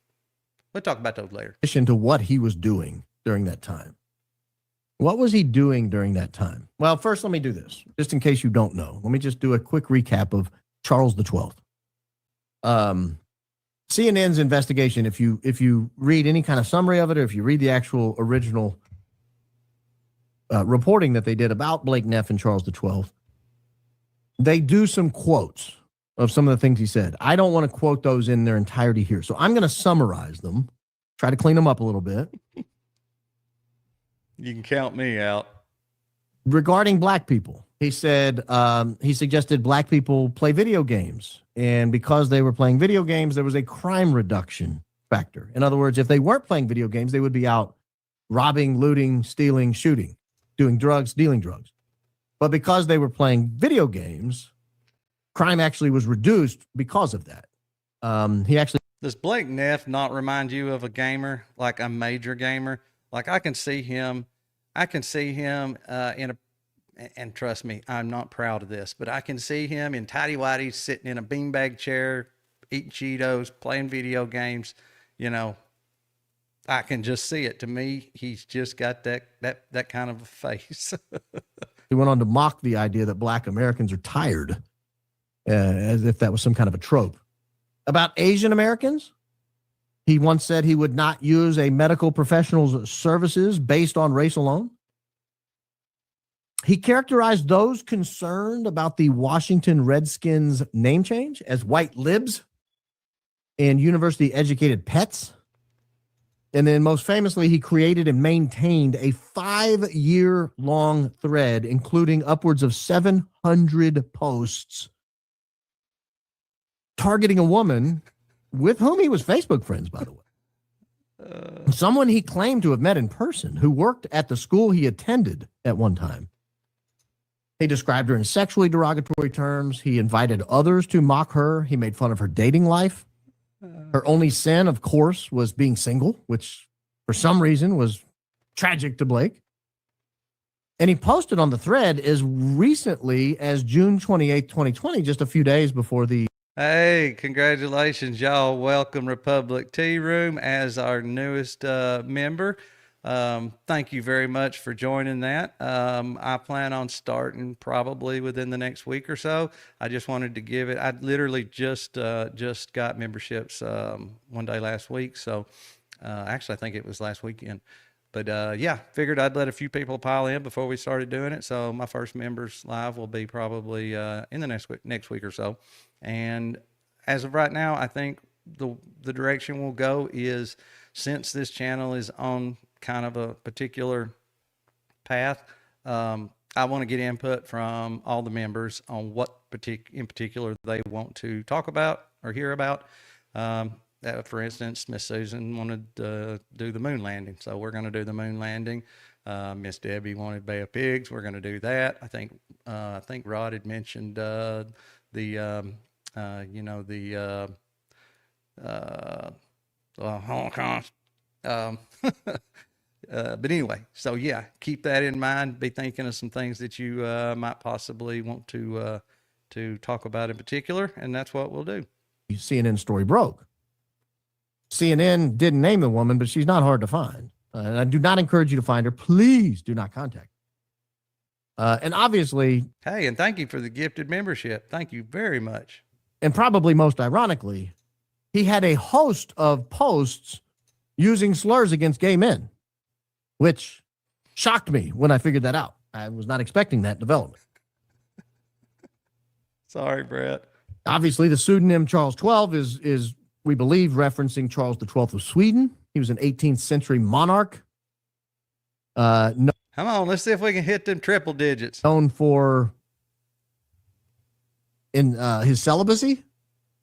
We'll talk about those later. In addition to what he was doing during that time. What was he doing during that time? Well, first, let me do this, just in case you don't know. Let me just do a quick recap of Charles XII. CNN's investigation, if you read any kind of summary of it, or if you read the actual original reporting that they did about Blake Neff and Charles XII, they do some quotes of some of the things he said. I don't want to quote those in their entirety here, so I'm going to summarize them, try to clean them up a little bit. You can count me out. Regarding black people, he said he suggested black people play video games. And because they were playing video games, there was a crime reduction factor. In other words, if they weren't playing video games, they would be out robbing, looting, stealing, shooting, doing drugs, dealing drugs. But because they were playing video games, crime actually was reduced because of that. Does Blake Neff not remind you of a gamer, like a major gamer? Like I can see him in a, and trust me, I'm not proud of this, but I can see him in tighty whities sitting in a beanbag chair, eating Cheetos, playing video games. You know, I can just see it. To me, he's just got that kind of a face. He went on to mock the idea that black Americans are tired, as if that was some kind of a trope. About Asian Americans, he once said he would not use a medical professional's services based on race alone. He characterized those concerned about the Washington Redskins name change as white libs and university-educated pets. And then most famously, he created and maintained a 5-year-long thread, including upwards of 700 posts, targeting a woman with whom he was Facebook friends, by the way. Someone he claimed to have met in person who worked at the school he attended at one time. He described her in sexually derogatory terms. He invited others to mock her. He made fun of her dating life. Her only sin, of course, was being single, which for some reason was tragic to Blake. And he posted on the thread as recently as June 28, 2020, just a few days before the Hey, congratulations, y'all. Welcome Republic Tea Room as our newest member. Thank you very much for joining that. I plan on starting probably within the next week or so. I just wanted to give it, I literally just got memberships one day last week. So actually, I think it was last weekend. But yeah, figured I'd let a few people pile in before we started doing it. So my first members live will be probably in the next week or so. And as of right now, I think the direction we'll go is, since this channel is on kind of a particular path, I want to get input from all the members on what in particular they want to talk about or hear about. For instance, Miss Susan wanted to do the moon landing, so we're going to do the moon landing. Miss Debbie wanted Bay of Pigs. We're going to do that. I think Rod had mentioned the uh, Holocaust. Um, but anyway, so yeah, keep that in mind. Be thinking of some things that you might possibly want to talk about in particular, and that's what we'll do. CNN story broke. CNN didn't name the woman, but she's not hard to find. And I do not encourage you to find her. Please do not contact her. And obviously, Hey, and thank you for the gifted membership. Thank you very much. and probably most ironically, he had a host of posts using slurs against gay men, which shocked me when I figured that out. I was not expecting that development. Sorry, Brett. Obviously, the pseudonym Charles XII is we believe referencing Charles XII of Sweden. He was an 18th century monarch. Come on, let's see if we can hit them triple digits. Known for in his celibacy.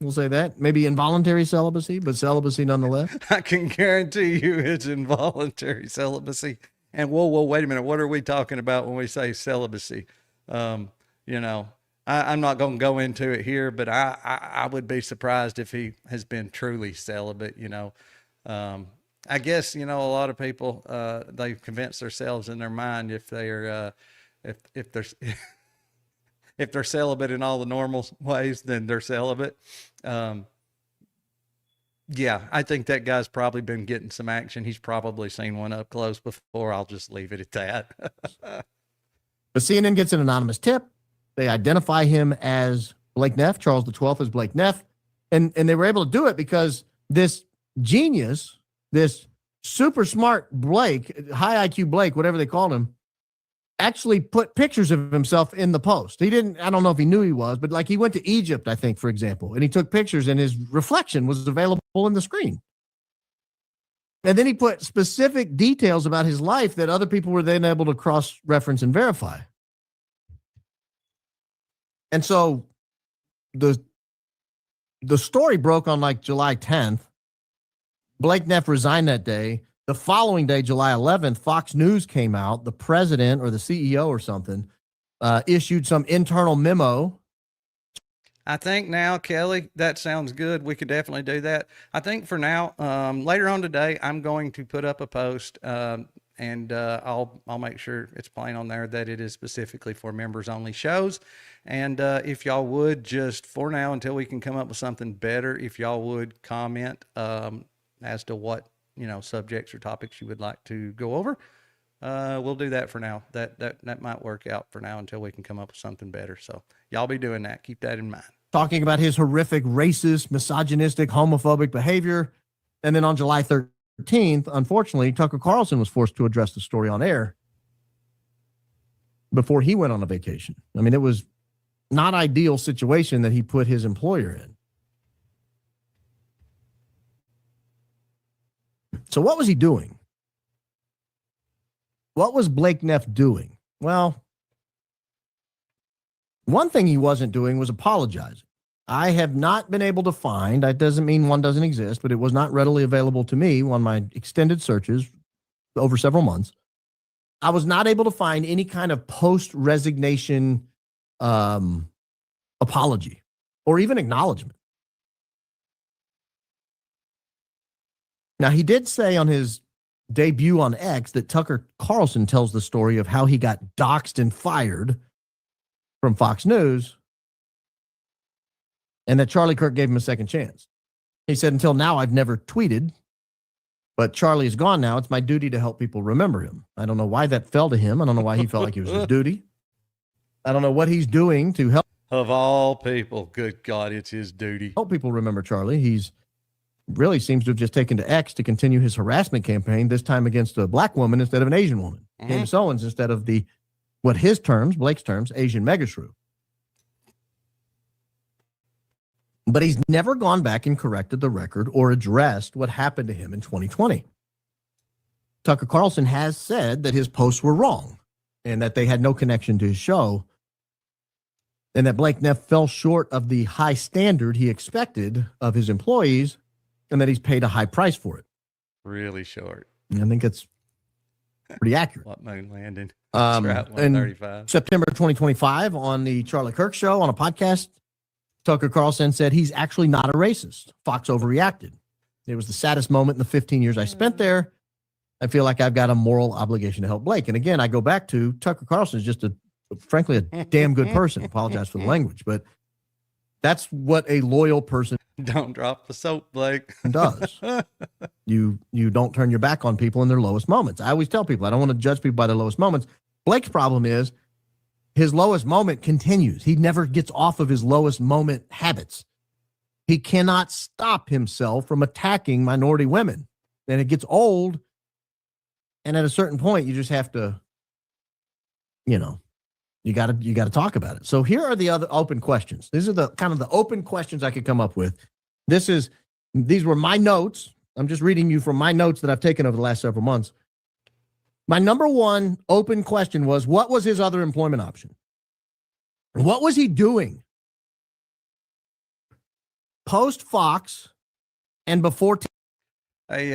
We'll say that. Maybe involuntary celibacy, but celibacy nonetheless. I can guarantee you it's involuntary celibacy. And whoa, wait a minute. What are we talking about when we say celibacy? You know, I'm not going to go into it here, but I would be surprised if he has been truly celibate. I guess, a lot of people, they convince themselves in their mind if they're, if they're, if they're celibate in all the normal ways, then they're celibate. Yeah, I think that guy's probably been getting some action. He's probably seen one up close before. I'll just leave it at that. But CNN gets an anonymous tip. They identify him as Blake Neff, Charles XII as Blake Neff. And they were able to do it because this genius, this super smart Blake, high IQ Blake, whatever they called him, actually put pictures of himself in the post. He didn't, I don't know if he knew he was, but like he went to Egypt, I think, for example, and he took pictures and his reflection was available in the screen. And then he put specific details about his life that other people were then able to cross-reference and verify. And so the story broke on like July 10th. Blake Neff resigned that day. The following day, July 11th, Fox News came out. The president or the CEO or something issued some internal memo. I think now, Kelly, that sounds good. We could definitely do that. I think for now, later on today, I'm going to put up a post, and I'll make sure it's plain on there that it is specifically for members only shows. And if y'all would, just for now, until we can come up with something better, if y'all would comment as to what subjects or topics you would like to go over, we'll do that for now. That might work out for now until we can come up with something better. So y'all be doing that. Keep that in mind. Talking about his horrific, racist, misogynistic, homophobic behavior. And then on July 13th, unfortunately, Tucker Carlson was forced to address the story on air before he went on a vacation. I mean, it was not ideal situation that he put his employer in. So what was he doing? What was Blake Neff doing? Well, one thing he wasn't doing was apologizing. I have not been able to find, that doesn't mean one doesn't exist, but it was not readily available to me on my extended searches over several months. I was not able to find any kind of post-resignation apology or even acknowledgement. Now, he did say on his debut on X that Tucker Carlson tells the story of how he got doxxed and fired from Fox News. and that Charlie Kirk gave him a second chance. He said, until now, I've never tweeted, but Charlie is gone now. It's my duty to help people remember him. I don't know why that fell to him. I don't know why he felt like it was his duty. I don't know what he's doing to help. Of all people, good God, it's his duty. Help people remember Charlie. He's really seems to have just taken to X to continue his harassment campaign, this time against a black woman instead of an Asian woman. James Owens instead of the, what his terms, Blake's terms, Asian megashrew. But he's never gone back and corrected the record or addressed what happened to him in 2020. Tucker Carlson has said that his posts were wrong and that they had no connection to his show, and that Blake Neff fell short of the high standard he expected of his employees, and that he's paid a high price for it. Really short. I think it's pretty accurate. What moon landing? That's right, 135. In September 2025, on the Charlie Kirk show, on a podcast, Tucker Carlson said he's actually not a racist. Fox overreacted. It was the saddest moment in the 15 years I spent there. I feel like I've got a moral obligation to help Blake. And again, I go back to Tucker Carlson is just frankly, a damn good person. Apologize for the language, but that's what a loyal person Don't drop the soap, Blake. does. You don't turn your back on people in their lowest moments. I always tell people I don't want to judge people by their lowest moments. Blake's problem is his lowest moment continues. He never gets off of his lowest moment habits. He cannot stop himself from attacking minority women. And it gets old. And at a certain point, you just have to, you got to talk about it. So here are the other open questions. These are the kind of the open questions I could come up with. These were my notes. I'm just reading you from my notes that I've taken over the last several months. My number one open question was, what was his other employment option? What was he doing post Fox and before? Hey,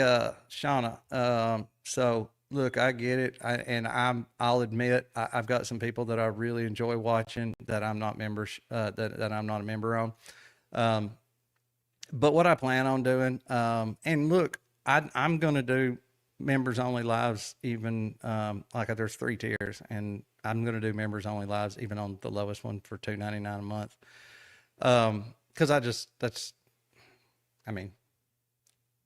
Shauna. So look, I get it. I'll admit I've got some people that I really enjoy watching that I'm not members, that I'm not a member on. But what I plan on doing, and look, I'm going to do members only lives, even, like there's 3 tiers, and I'm going to do members only lives, even on the lowest one for $2.99 a month. Cause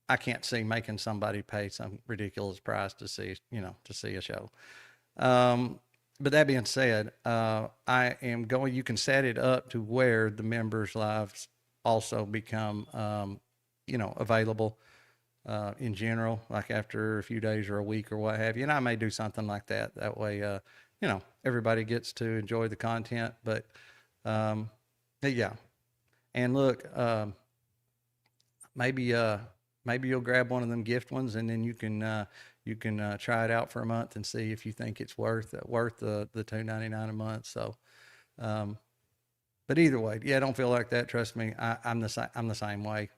I can't see making somebody pay some ridiculous price to see a show. But that being said, you can set it up to where the members lives also become, available, in general, like after a few days or a week or what have you. And I may do something like that. That way, everybody gets to enjoy the content, but yeah. And look, maybe you'll grab one of them gift ones, and then you can try it out for a month and see if you think it's worth the $2.99 a month. So, but either way, yeah, don't feel like that. Trust me, I'm the same way.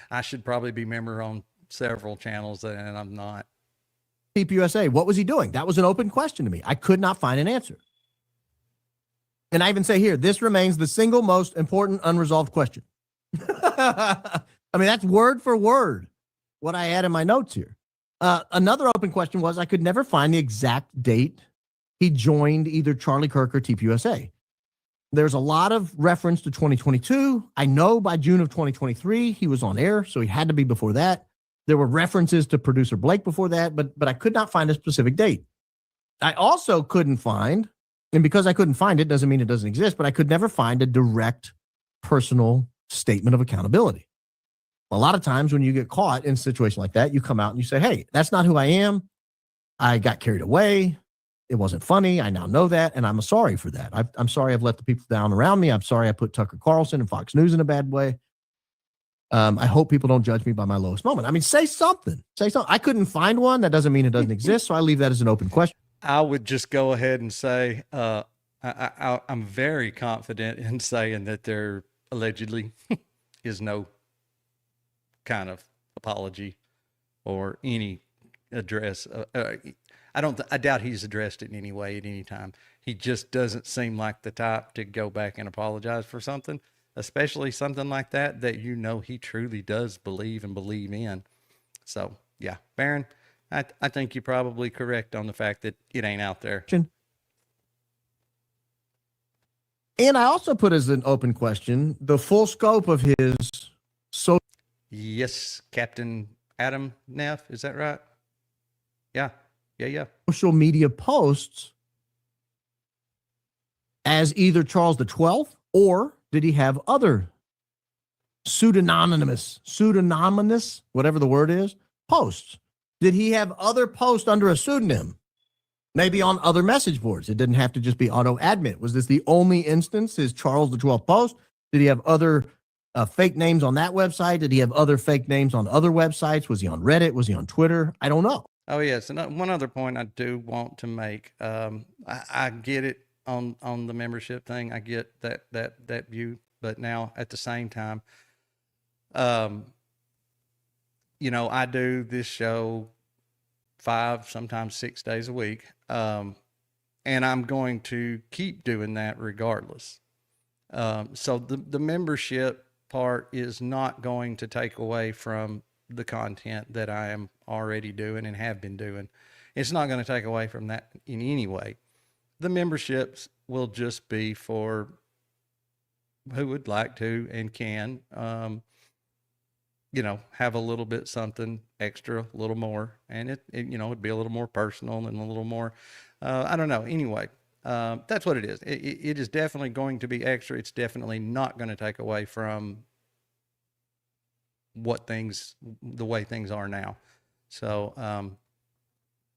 I should probably be member on several channels, and I'm not. TPUSA, what was he doing? That was an open question to me. I could not find an answer. And I even say here, this remains the single most important unresolved question. I mean, that's word for word what I had in my notes here. Another open question was, I could never find the exact date he joined either Charlie Kirk or TPUSA. There's a lot of reference to 2022. I know by June of 2023, he was on air, so he had to be before that. There were references to producer Blake before that, but I could not find a specific date. I also couldn't find, and because I couldn't find it, doesn't mean it doesn't exist, but I could never find a direct personal statement of accountability. A lot of times when you get caught in a situation like that, you come out and you say, hey, that's not who I am. I got carried away. It wasn't funny. I now know that, and I'm sorry for that. I'm sorry I've let the people down around me. I'm sorry I put Tucker Carlson and Fox News in a bad way. I hope people don't judge me by my lowest moment. I mean, say something. Say something. I couldn't find one. That doesn't mean it doesn't exist, so I leave that as an open question. I would just go ahead and say I'm very confident in saying that there allegedly is no kind of apology or any address. I doubt he's addressed it in any way at any time. He just doesn't seem like the type to go back and apologize for something, especially something like that he truly does believe in. So yeah, Baron, I think you're probably correct on the fact that it ain't out there. And I also put as an open question the full scope of his Yes, Captain Adam Neff, is that right? Yeah, yeah. social media posts as either Charles the 12th, or did he have other pseudonymous, whatever the word is, posts? Did he have other posts under a pseudonym? Maybe on other message boards. It didn't have to just be auto admit. Was this the only instance, his Charles the 12th post? Did he have other fake names on that website? Did he have other fake names on other websites? Was he on Reddit? Was he on Twitter? I don't know. Oh, yes. And one other point I do want to make. I get it on the membership thing. I get that view, but now at the same time, you know, I do this show 5, sometimes 6 days a week. And I'm going to keep doing that regardless. So the membership part is not going to take away from the content that I am already doing and have been doing. It's not going to take away from that in any way. The memberships will just be for who would like to and can, you know, have a little bit something extra, a little more, and it you know, it'd be a little more personal and a little more, I don't know. Anyway, that's what it is. It is definitely going to be extra. It's definitely not going to take away from the way things are now. So,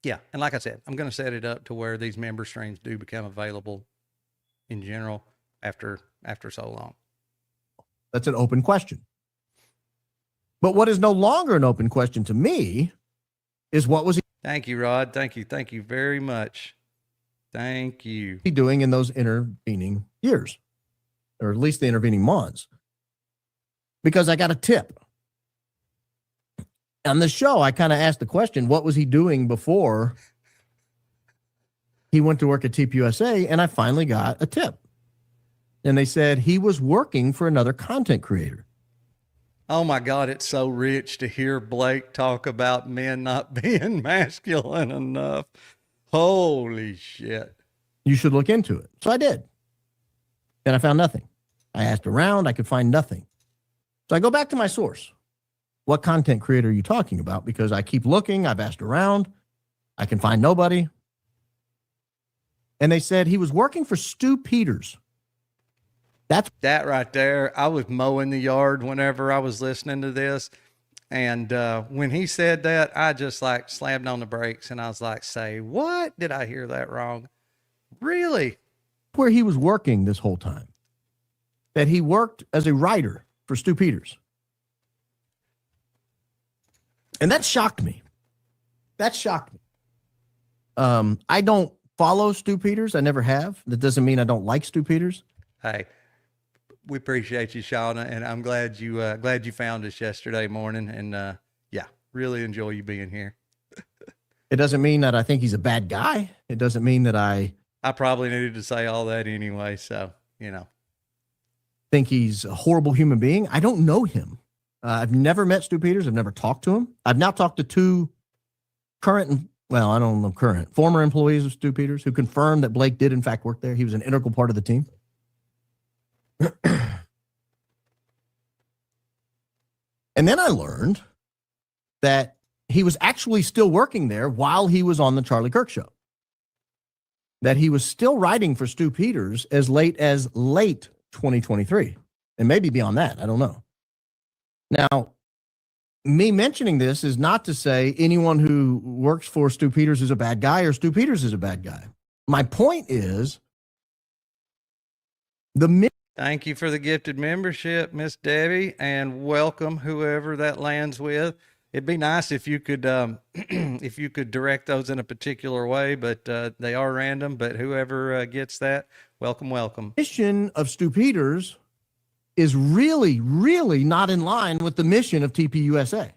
yeah. And like I said, I'm going to set it up to where these member streams do become available in general after so long. That's an open question. But what is no longer an open question to me is what was Thank you, Rod. Thank you. Thank you very much. Thank you. he doing in those intervening years, or at least the intervening months? Because I got a tip. On the show, I kind of asked the question, what was he doing before he went to work at TPUSA? And I finally got a tip. And they said he was working for another content creator. Oh my God, it's so rich to hear Blake talk about men not being masculine enough. Holy shit. You should look into it. So I did. And I found nothing. I asked around, I could find nothing. So I go back to my source. What content creator are you talking about? Because I keep looking, I've asked around, I can find nobody. And they said he was working for Stu Peters. That's that right there. I was mowing the yard whenever I was listening to this. And when he said that, I just like slammed on the brakes and I was like, say, what? Did I hear that wrong? Really? where he was working this whole time. That he worked as a writer for Stu Peters. And that shocked me. That shocked me. I don't follow Stu Peters. I never have. That doesn't mean I don't like Stu Peters. Hey, we appreciate you, Shauna, and I'm glad you found us yesterday morning. And yeah, really enjoy you being here. It doesn't mean that I think he's a bad guy. It doesn't mean that I probably needed to say all that anyway. So, you know, think he's a horrible human being. I don't know him. I've never met Stu Peters. I've never talked to him. I've now talked to two current, well, I don't know, former employees of Stu Peters who confirmed that Blake did in fact work there. He was an integral part of the team. And then I learned that he was actually still working there while he was on the Charlie Kirk show. That he was still writing for Stu Peters as late 2023. And maybe beyond that. I don't know. Now, me mentioning this is not to say anyone who works for Stu Peters is a bad guy or Stu Peters is a bad guy. My point is thank you for the gifted membership, Miss Debbie, and welcome whoever that lands with. It'd be nice if you could if you could direct those in a particular way, but they are random. But whoever gets that, welcome, welcome. The mission of Stu Peters is really, really not in line with the mission of TPUSA.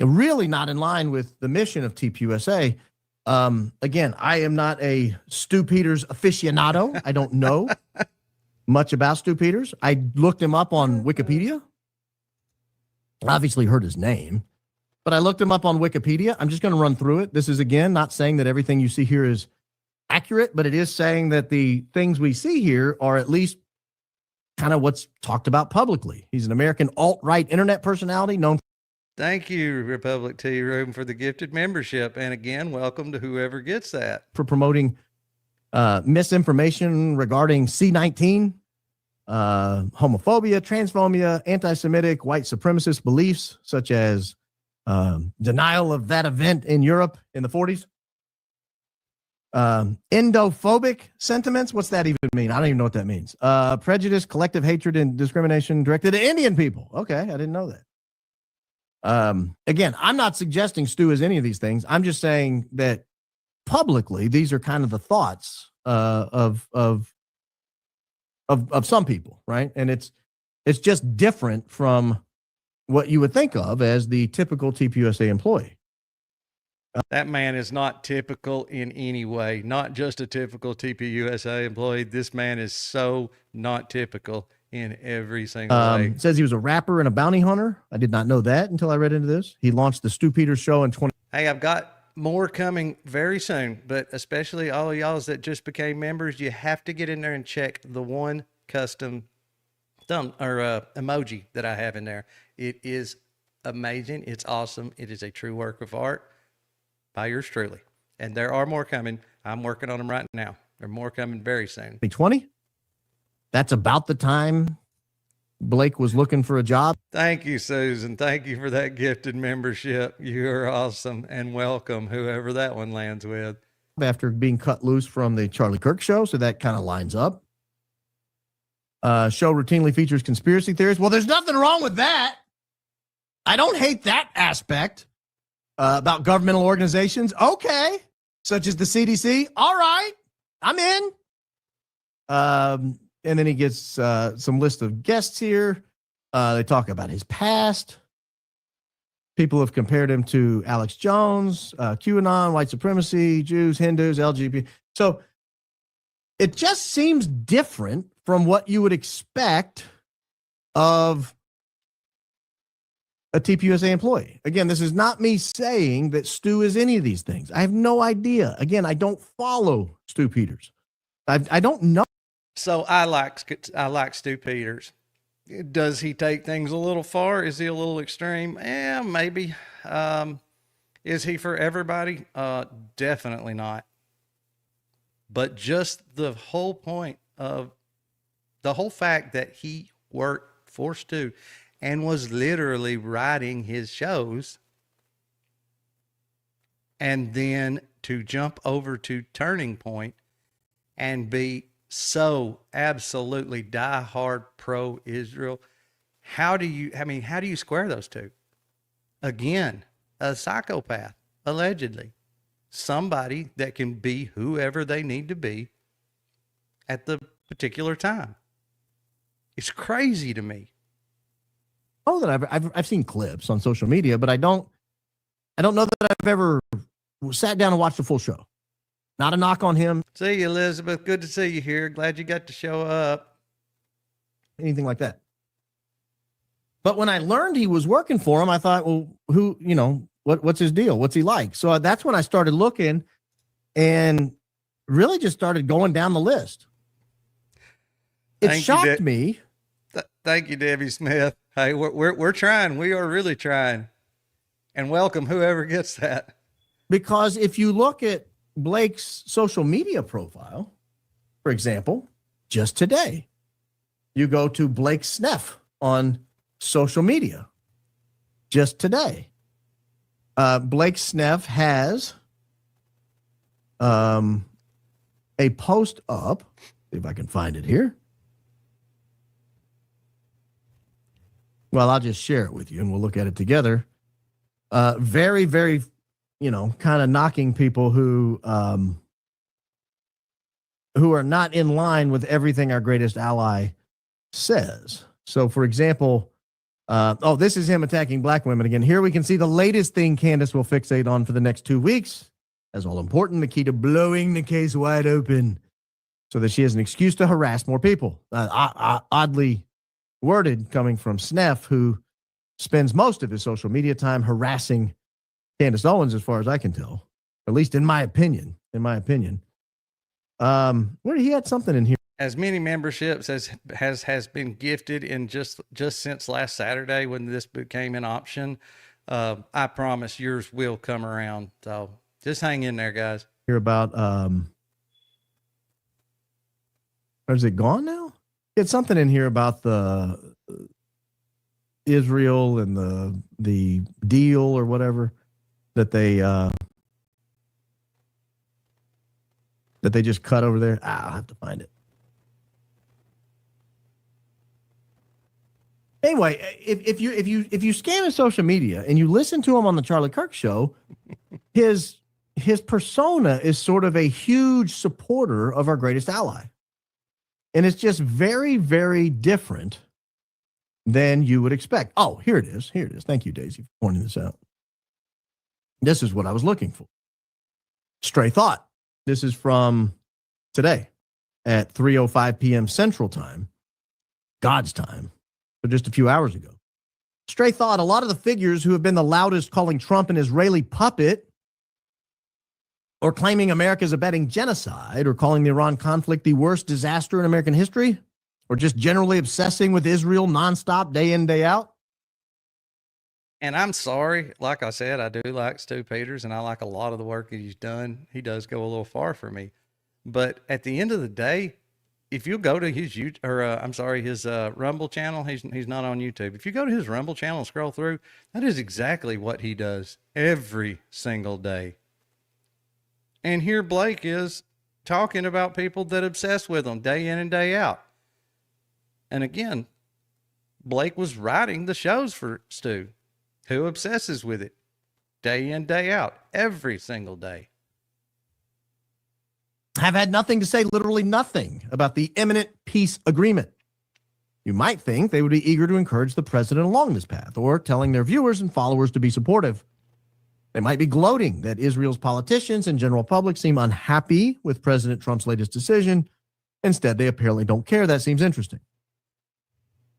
Really not in line with the mission of TPUSA. Again, I am not a Stu Peters aficionado. I don't know much about Stu Peters. I looked him up on Wikipedia. Obviously heard his name, but I looked him up on Wikipedia. I'm just going to run through it. This is, again, not saying that everything you see here is accurate, but it is saying that the things we see here are at least kind of what's talked about publicly. He's an American alt-right internet personality known. Thank you, Republic Tea Room, for the gifted membership. And again, welcome to whoever gets that. For promoting misinformation regarding C-19, homophobia, transphobia, anti-Semitic, white supremacist beliefs, such as denial of that event in Europe in the 40s. Endophobic sentiments. What's that even mean? I don't even know what that means. Prejudice, collective hatred, and discrimination directed at Indian people. Okay, I didn't know that. Again, I'm not suggesting Stu is any of these things. I'm just saying that publicly, these are kind of the thoughts of some people, right? And it's just different from what you would think of as the typical TPUSA employee. That man is not typical in any way, not just a typical TPUSA employee. This man is so not typical in every single way. It says he was a rapper and a bounty hunter. I did not know that until I read into this. He launched the Stu Peters Show in 20. Hey, I've got more coming very soon, but especially all of y'all that just became members, you have to get in there and check the one custom emoji that I have in there. It is amazing. It's awesome. It is a true work of art by yours truly. And there are more coming. I'm working on them right now. There are more coming very soon. 2020? That's about the time Blake was looking for a job. Thank you, Susan. Thank you for that gifted membership. You are awesome, and welcome, whoever that one lands with. After being cut loose from the Charlie Kirk show, so that kind of lines up. Show routinely features conspiracy theories. Well, there's nothing wrong with that. I don't hate that aspect about governmental organizations. Okay. Such as the CDC. All right. I'm in. And then he gets some list of guests here. They talk about his past. People have compared him to Alex Jones, QAnon, white supremacy, Jews, Hindus, LGBT. So it just seems different from what you would expect of a TPUSA employee. Again, this is not me saying that Stu is any of these things. I have no idea. Again, I don't follow Stu Peters. I don't know. So I like Stu Peters. Does he take things a little far? Is he a little extreme? Yeah, maybe. Is he for everybody? Definitely not. But just the whole point of the whole fact that he worked for Stu and was literally writing his shows, and then to jump over to Turning Point and be so absolutely diehard pro-Israel. How do you square those two? Again, a psychopath, allegedly. Somebody that can be whoever they need to be at the particular time. It's crazy to me. Oh, that I've seen clips on social media, but I don't know that I've ever sat down and watched the full show. Not a knock on him. See you, Elizabeth. Good to see you here. Glad you got to show up. Anything like that. But when I learned he was working for him, I thought, well, what's his deal? What's he like? So that's when I started looking and really just started going down the list. It shocked me. Thank you, Debbie Smith. Hey, we're trying. We are really trying. And welcome whoever gets that. Because if you look at Blake's social media profile, for example, just today, you go to Blake Sneff on social media. Just today, Blake Sneff has a post up. See if I can find it here. Well, I'll just share it with you and we'll look at it together. Very, very, kind of knocking people who are not in line with everything our greatest ally says. So, for example, this is him attacking black women again. Here we can see the latest thing Candace will fixate on for the next 2 weeks. As all important, the key to blowing the case wide open so that she has an excuse to harass more people. Oddly worded coming from Sneff, who spends most of his social media time harassing Candace Owens, as far as I can tell, at least in my opinion. Where he had something in here. As many memberships as has been gifted in just since last Saturday when this became an option, I promise yours will come around. So just hang in there, guys. Here about is it gone now? He had something in here about the Israel and the deal or whatever that they just cut over there. I'll have to find it. Anyway, if you scan his social media and you listen to him on the Charlie Kirk show, his persona is sort of a huge supporter of our greatest ally. And it's just very, very different than you would expect. Oh, here it is. Here it is. Thank you, Daisy, for pointing this out. This is what I was looking for. Stray thought. This is from today at 3:05 p.m. Central Time, God's time. Just a few hours ago. Stray thought, a lot of the figures who have been the loudest calling Trump an Israeli puppet or claiming America is abetting genocide or calling the Iran conflict the worst disaster in American history or just generally obsessing with Israel nonstop day in, day out. And I'm sorry, like I said, I do like Stu Peters and I like a lot of the work that he's done. He does go a little far for me. But at the end of the day, if you go to his his Rumble channel, he's not on YouTube. If you go to his Rumble channel and scroll through, that is exactly what he does every single day. And here Blake is talking about people that obsess with him day in and day out. And again, Blake was writing the shows for Stu, who obsesses with it day in, day out, every single day. Have had nothing to say, literally nothing, about the imminent peace agreement. You might think they would be eager to encourage the president along this path or telling their viewers and followers to be supportive. They might be gloating that Israel's politicians and general public seem unhappy with President Trump's latest decision. Instead, they apparently don't care. That seems interesting.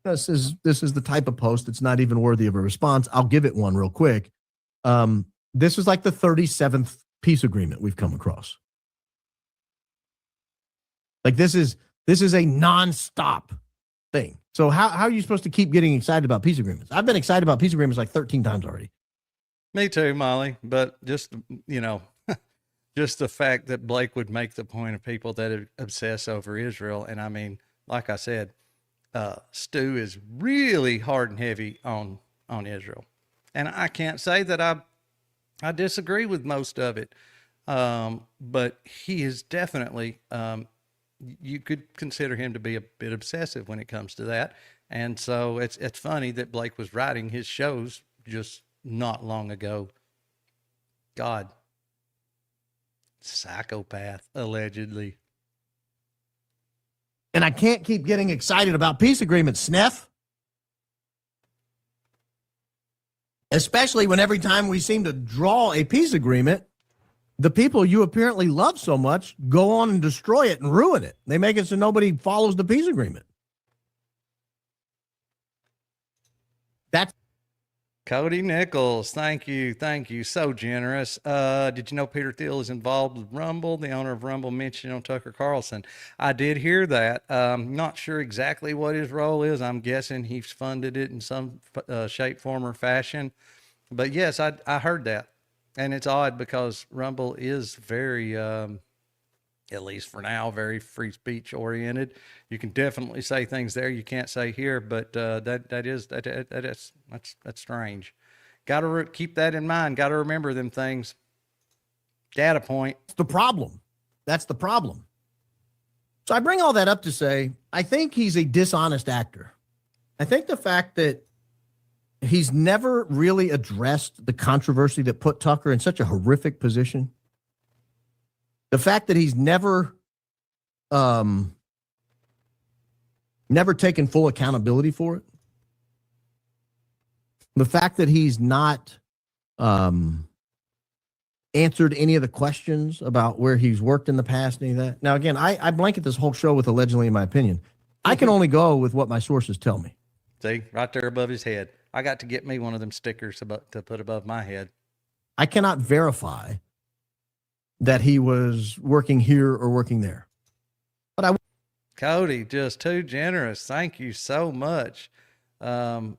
This is the type of post that's not even worthy of a response. I'll give it one real quick. This is like the 37th peace agreement we've come across. Like this is a nonstop thing. So how are you supposed to keep getting excited about peace agreements? I've been excited about peace agreements like 13 times already. Me too, Molly. But just, just the fact that Blake would make the point of people that obsess over Israel. And I mean, like I said, Stu is really hard and heavy on Israel. And I can't say that I disagree with most of it. But he is definitely, you could consider him to be a bit obsessive when it comes to that. And so it's funny that Blake was writing his shows just not long ago. God. Psychopath, allegedly. And I can't keep getting excited about peace agreements, Sniff. Especially when every time we seem to draw a peace agreement, the people you apparently love so much go on and destroy it and ruin it. They make it so nobody follows the peace agreement. That's Cody Nichols. Thank you. So generous. Did you know Peter Thiel is involved with Rumble? The owner of Rumble mentioned on Tucker Carlson. I did hear that. Not sure exactly what his role is. I'm guessing he's funded it in some shape, form, or fashion. But yes, I heard that. And it's odd because Rumble is very, at least for now, very free speech oriented. You can definitely say things there you can't say here, but that's strange. Got to keep that in mind. Got to remember them things. Data point. the problem. That's the problem. So I bring all that up to say, I think he's a dishonest actor. I think the fact that he's never really addressed the controversy that put Tucker in such a horrific position. The fact that he's never taken full accountability for it. The fact that he's not answered any of the questions about where he's worked in the past, any of that. Now, again, I blanket this whole show with allegedly, in my opinion. I can only go with what my sources tell me. See, right there above his head. I got to get me one of them stickers to put above my head. I cannot verify that he was working here or working there. Cody, just too generous. Thank you so much. Um,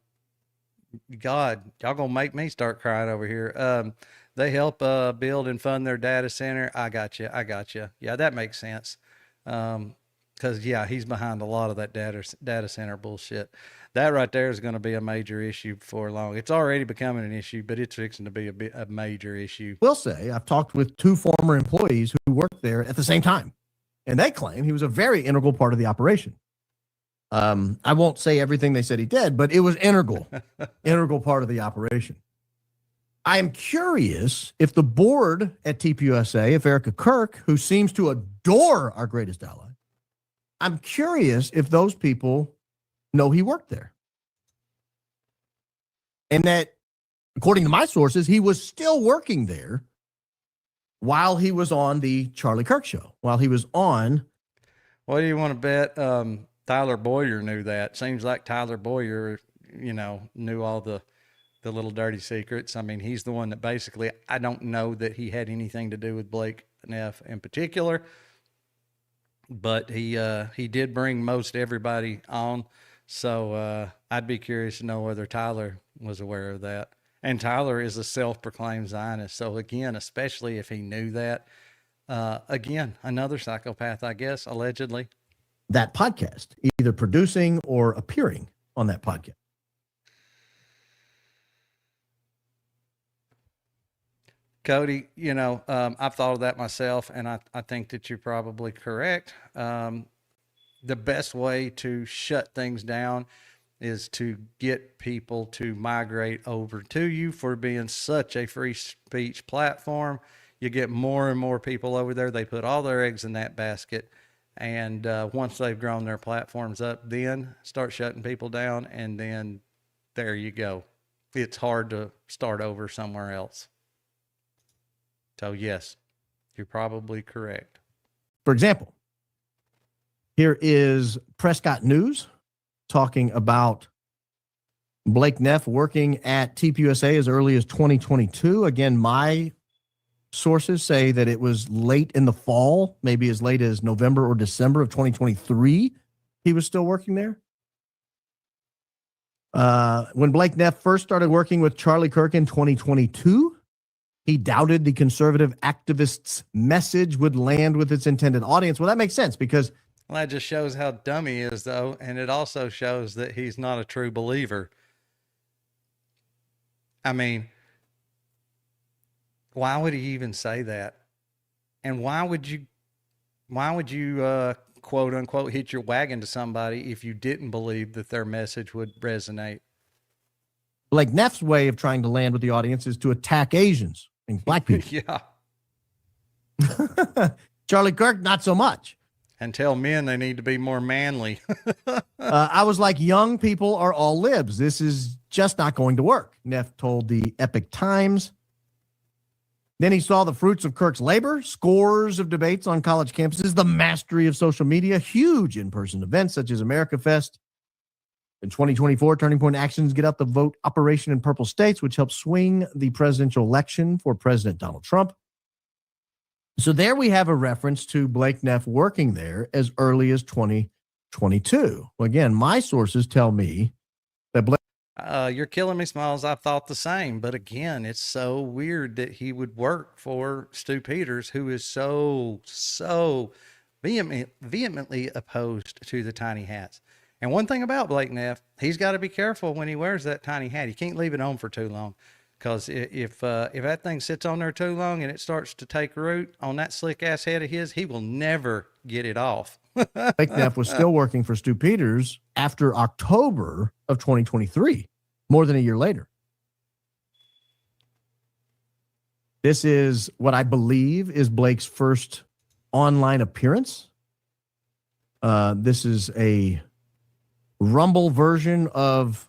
God, y'all gonna make me start crying over here. They help build and fund their data center. I got you. I got you. Yeah, that makes sense. Because yeah, he's behind a lot of that data center bullshit. That right there is going to be a major issue before long. It's already becoming an issue, but it's fixing to be a major issue. Will say I've talked with two former employees who worked there at the same time, and they claim he was a very integral part of the operation. I won't say everything they said he did, but it was integral part of the operation. I am curious if the board at TPUSA, if Erica Kirk, who seems to adore our greatest ally, I'm curious if those people know he worked there. And that, according to my sources, he was still working there while he was on the Charlie Kirk show, while he was on. What do you want to bet? Tyler Boyer knew that. Seems like Tyler Boyer, knew all the little dirty secrets. I mean, he's the one that basically, I don't know that he had anything to do with Blake Neff in particular, but he did bring most everybody on. So I'd be curious to know whether Tyler was aware of that. And Tyler is a self-proclaimed Zionist. So again, especially if he knew that, again, another psychopath, I guess, allegedly. That podcast, either producing or appearing on that podcast. Cody, I've thought of that myself, and I think that you're probably correct. The best way to shut things down is to get people to migrate over to you for being such a free speech platform. You get more and more people over there. They put all their eggs in that basket. And once they've grown their platforms up, then start shutting people down. And then there you go. It's hard to start over somewhere else. So yes, you're probably correct. For example, here is Prescott News talking about Blake Neff working at TPUSA as early as 2022. Again, my sources say that it was late in the fall, maybe as late as November or December of 2023. He was still working there. When Blake Neff first started working with Charlie Kirk in 2022, he doubted the conservative activists' message would land with its intended audience. Well, that makes sense because... Well, that just shows how dumb he is, though, and it also shows that he's not a true believer. I mean, why would he even say that? And why would you quote unquote hit your wagon to somebody if you didn't believe that their message would resonate? Blake Neff's way of trying to land with the audience is to attack Asians and black people. Yeah. Charlie Kirk, not so much. And tell men they need to be more manly. I was like, young people are all libs. This is just not going to work, Neff told the Epic Times. Then he saw the fruits of Kirk's labor, scores of debates on college campuses, the mastery of social media, huge in-person events such as America Fest. In 2024, Turning Point Actions Get Out the Vote operation in purple states, which helped swing the presidential election for President Donald Trump. So there we have a reference to Blake Neff working there as early as 2022. Well, again, my sources tell me that Blake... You're killing me, Smalls. I thought the same. But again, it's so weird that he would work for Stu Peters, who is so vehemently opposed to the tiny hats. And one thing about Blake Neff, he's got to be careful when he wears that tiny hat. He can't leave it on for too long. Because if that thing sits on there too long and it starts to take root on that slick ass head of his, he will never get it off. Blake Neff was still working for Stu Peters after October of 2023, more than a year later. This is what I believe is Blake's first online appearance. This is a Rumble version of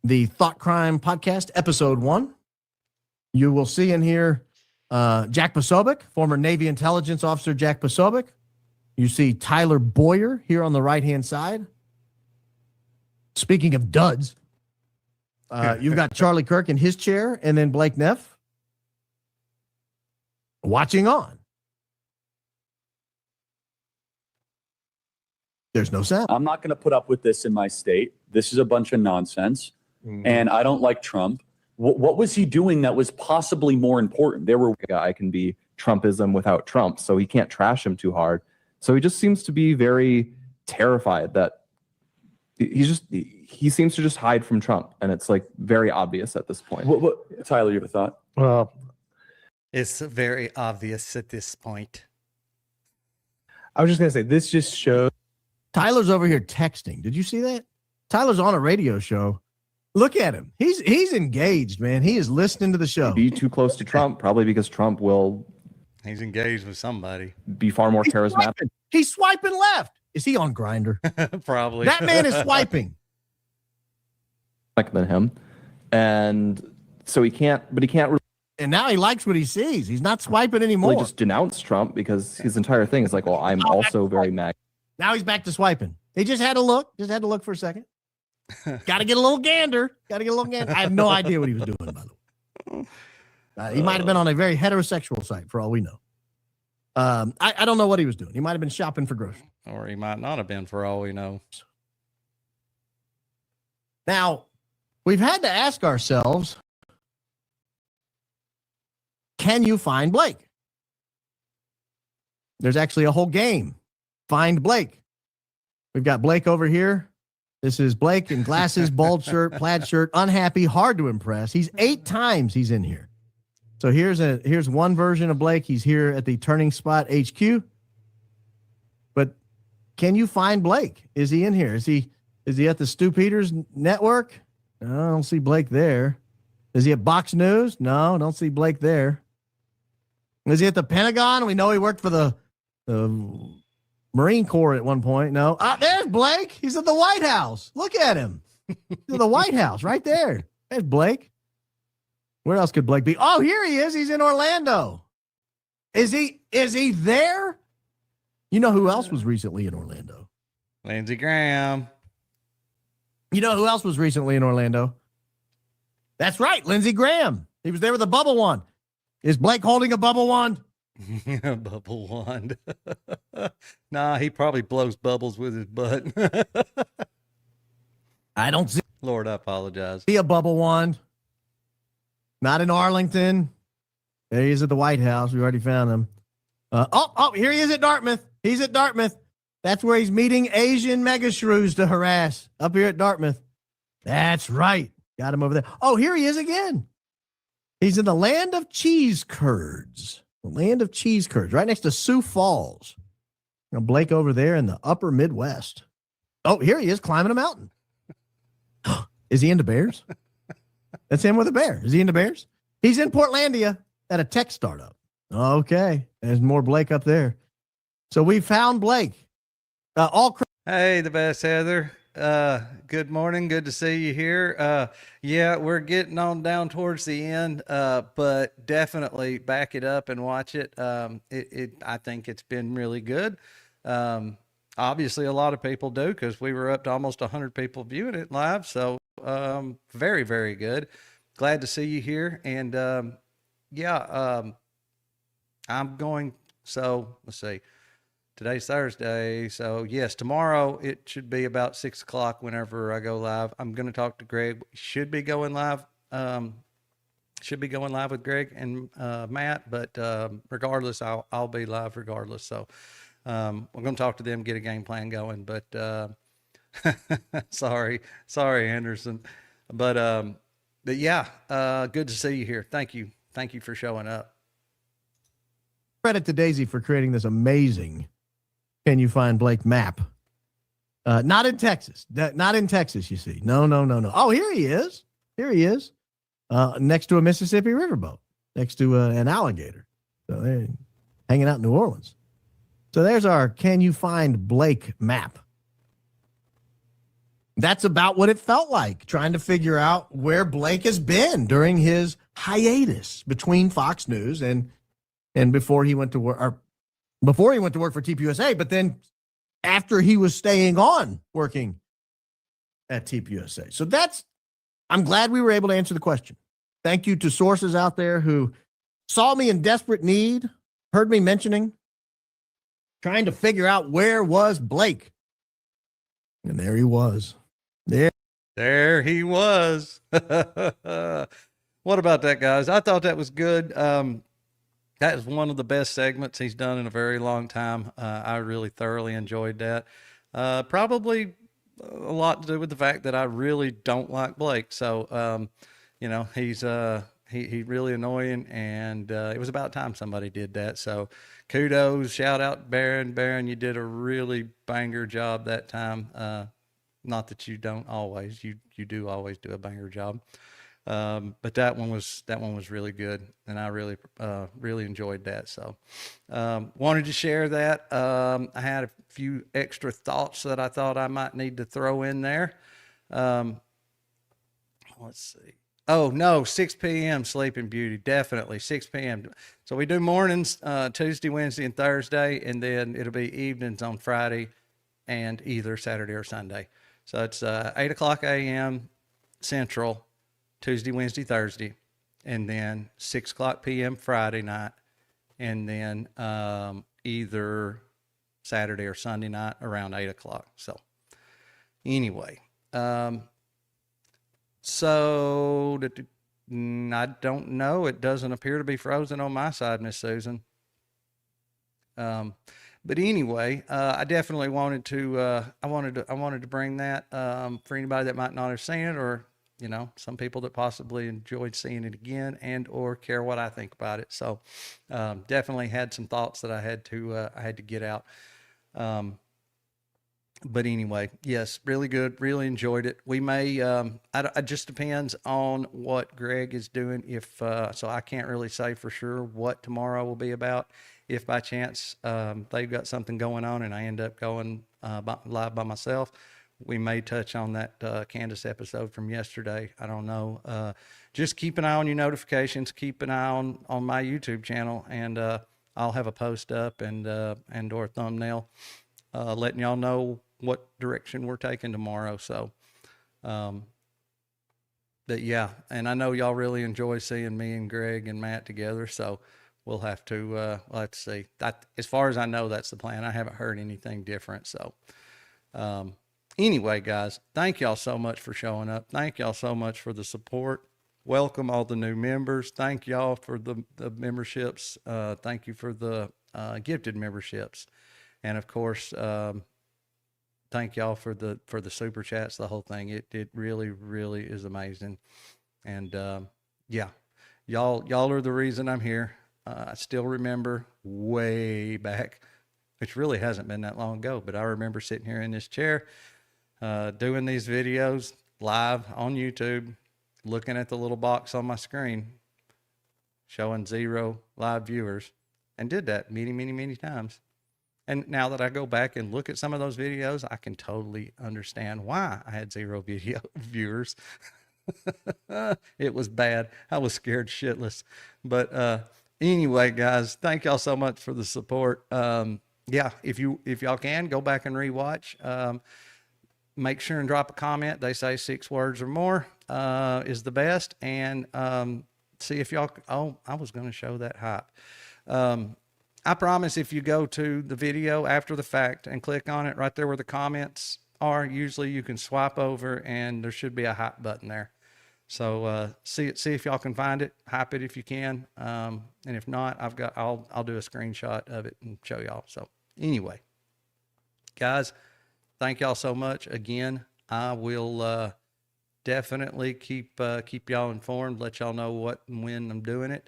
the Thought Crime Podcast, Episode 1. You will see in here Jack Posobiec, former Navy intelligence officer Jack Posobiec. You see Tyler Boyer here on the right-hand side. Speaking of duds, you've got Charlie Kirk in his chair, and then Blake Neff watching on. There's no sound. I'm not going to put up with this in my state. This is a bunch of nonsense. And I don't like Trump. What was he doing that was possibly more important? There were guy can be Trumpism without Trump, so he can't trash him too hard. So he just seems to be very terrified that he seems to just hide from Trump, and it's like very obvious at this point. Tyler, you have a thought? Well, It's very obvious at this point. I was just gonna say this just shows. Tyler's over here texting. Did you see that? Tyler's on a radio show. Look at him. He's engaged, man. He is listening to the show. Be too close to Trump, probably because Trump will He's engaged with somebody. be far more charismatic. He's swiping left. Is he on Grinder? Probably. That man is swiping. Than him, and so he can't really And now he likes what he sees. He's not swiping anymore. just denounce Trump because his entire thing is like, well, I'm also very mad. Now he's back to swiping. He just had to look. Just had to look for a second. Got to get a little gander. I have no idea what he was doing, by the way. He might have been on a very heterosexual site for all we know. I don't know what he was doing. He might have been shopping for groceries. Or he might not have been, for all we know. Now, we've had to ask ourselves, can you find Blake? There's actually a whole game. Find Blake. We've got Blake over here. This is Blake in glasses, bald shirt, plaid shirt, unhappy, hard to impress. He's 8 times he's in here. So here's one version of Blake. He's here at the Turning Spot HQ. But can you find Blake? Is he in here? Is he at the Stu Peters network? No, I don't see Blake there. Is he at Box News? No, don't see Blake there. Is he at the Pentagon? We know he worked for the Marine Corps at one point. No. There's Blake. He's at the White House. Look at him. He's at the White House right there. There's Blake. Where else could Blake be? Oh, here he is. He's in Orlando. Is he there? You know who else was recently in Orlando? Lindsey Graham. You know who else was recently in Orlando? That's right, Lindsey Graham. He was there with a bubble wand. Is Blake holding a bubble wand? Bubble wand. Nah, he probably blows bubbles with his butt. I don't see Lord, I apologize. a bubble wand. Not in Arlington. There he is at the White House. We already found him. Here he is at Dartmouth. He's at Dartmouth. That's where he's meeting Asian mega shrews to harass up here at Dartmouth. That's right. Got him over there. Oh, here he is again. He's in the land of cheese curds. The land of cheese curds, right next to Sioux Falls. Now, Blake over there in the upper Midwest. Oh, here he is climbing a mountain. Is he into bears? That's him with a bear. Is he into bears? He's in Portlandia at a tech startup. Okay. There's more Blake up there. So we found Blake. Hey, the best, Heather. Good morning. Good to see you here. Yeah, we're getting on down towards the end, but definitely back it up and watch it. I think it's been really good. Obviously, a lot of people do because we were up to almost 100 people viewing it live. So very, very good. Glad to see you here. And I'm going. So let's see. Today's Thursday, so yes, tomorrow it should be about 6 o'clock whenever I go live. I'm going to talk to Greg. Should be going live with Greg and Matt, but regardless, I'll be live regardless. So we're going to talk to them, get a game plan going. But sorry, Anderson. But yeah, good to see you here. Thank you for showing up. Credit to Daisy for creating this amazing Can You Find Blake map. Not in Texas. Not in Texas, you see. No. Oh, here he is. Next to a Mississippi riverboat, next to an alligator. So they're hanging out in New Orleans. So there's our Can You Find Blake map. That's about what it felt like, trying to figure out where Blake has been during his hiatus between Fox News and before he went to work, or before he went to work for TPUSA, but then after he was staying on working at TPUSA. So I'm glad we were able to answer the question. Thank you to sources out there who saw me in desperate need, heard me mentioning, trying to figure out where was Blake And there he was. There he was. What about that, guys? I thought that was good. That is one of the best segments he's done in a very long time. I really thoroughly enjoyed that. Probably a lot to do with the fact that I really don't like Blake. So, he's he really annoying, and it was about time somebody did that. So, kudos, shout out Baron. Baron, you did a really banger job that time. Not that you don't always, you do always do a banger job. But that one was really good, and I really enjoyed that. So, wanted to share that. I had a few extra thoughts that I thought I might need to throw in there. Let's see. Oh no, 6 p.m. Sleeping Beauty, definitely 6 p.m. So we do mornings Tuesday, Wednesday, and Thursday, and then it'll be evenings on Friday, and either Saturday or Sunday. So it's 8 o'clock a.m. Central. Tuesday, Wednesday, Thursday, and then 6 o'clock p.m. Friday night, and then either Saturday or Sunday night around 8 o'clock. So anyway, so I don't know. It doesn't appear to be frozen on my side, Miss Susan. But anyway, I definitely wanted to. I wanted to bring that for anybody that might not have seen it, or some people that possibly enjoyed seeing it again and or care what I think about it. So definitely had some thoughts that I had to get out. But anyway, yes, really good. Really enjoyed it. We may, it just depends on what Greg is doing. So I can't really say for sure what tomorrow will be about. If by chance they've got something going on and I end up going live by myself, we may touch on that Candace episode from yesterday. I don't know. Just keep an eye on your notifications. Keep an eye on my YouTube channel, and I'll have a post up and or a thumbnail letting y'all know what direction we're taking tomorrow. So, but yeah, and I know y'all really enjoy seeing me and Greg and Matt together. So we'll have to see. As far as I know, that's the plan. I haven't heard anything different. So. Anyway, guys, thank y'all so much for showing up. Thank y'all so much for the support. Welcome all the new members. Thank y'all for the memberships. Thank you for the gifted memberships. And of course, thank y'all for the super chats, the whole thing. It really, really is amazing. And yeah, y'all are the reason I'm here. I still remember way back, which really hasn't been that long ago, but I remember sitting here in this chair doing these videos live on YouTube, looking at the little box on my screen showing 0 live viewers, and did that many, many, many times. And now that I go back and look at some of those videos, I can totally understand why I had 0 video viewers. It was bad. I was scared shitless. But anyway, guys, thank y'all so much for the support. Yeah, if y'all can go back and rewatch, make sure and drop a comment. They say 6 words or more is the best. And see if y'all, I was going to show that hype. I promise if you go to the video after the fact and click on it right there where the comments are, usually you can swipe over and there should be a hype button there. So see if y'all can find it, hype it if you can. And if not, I'll do a screenshot of it and show y'all. So anyway, guys, thank y'all so much. Again, I will definitely keep y'all informed, let y'all know what and when I'm doing it.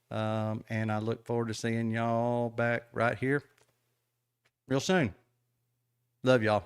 And I look forward to seeing y'all back right here real soon. Love y'all.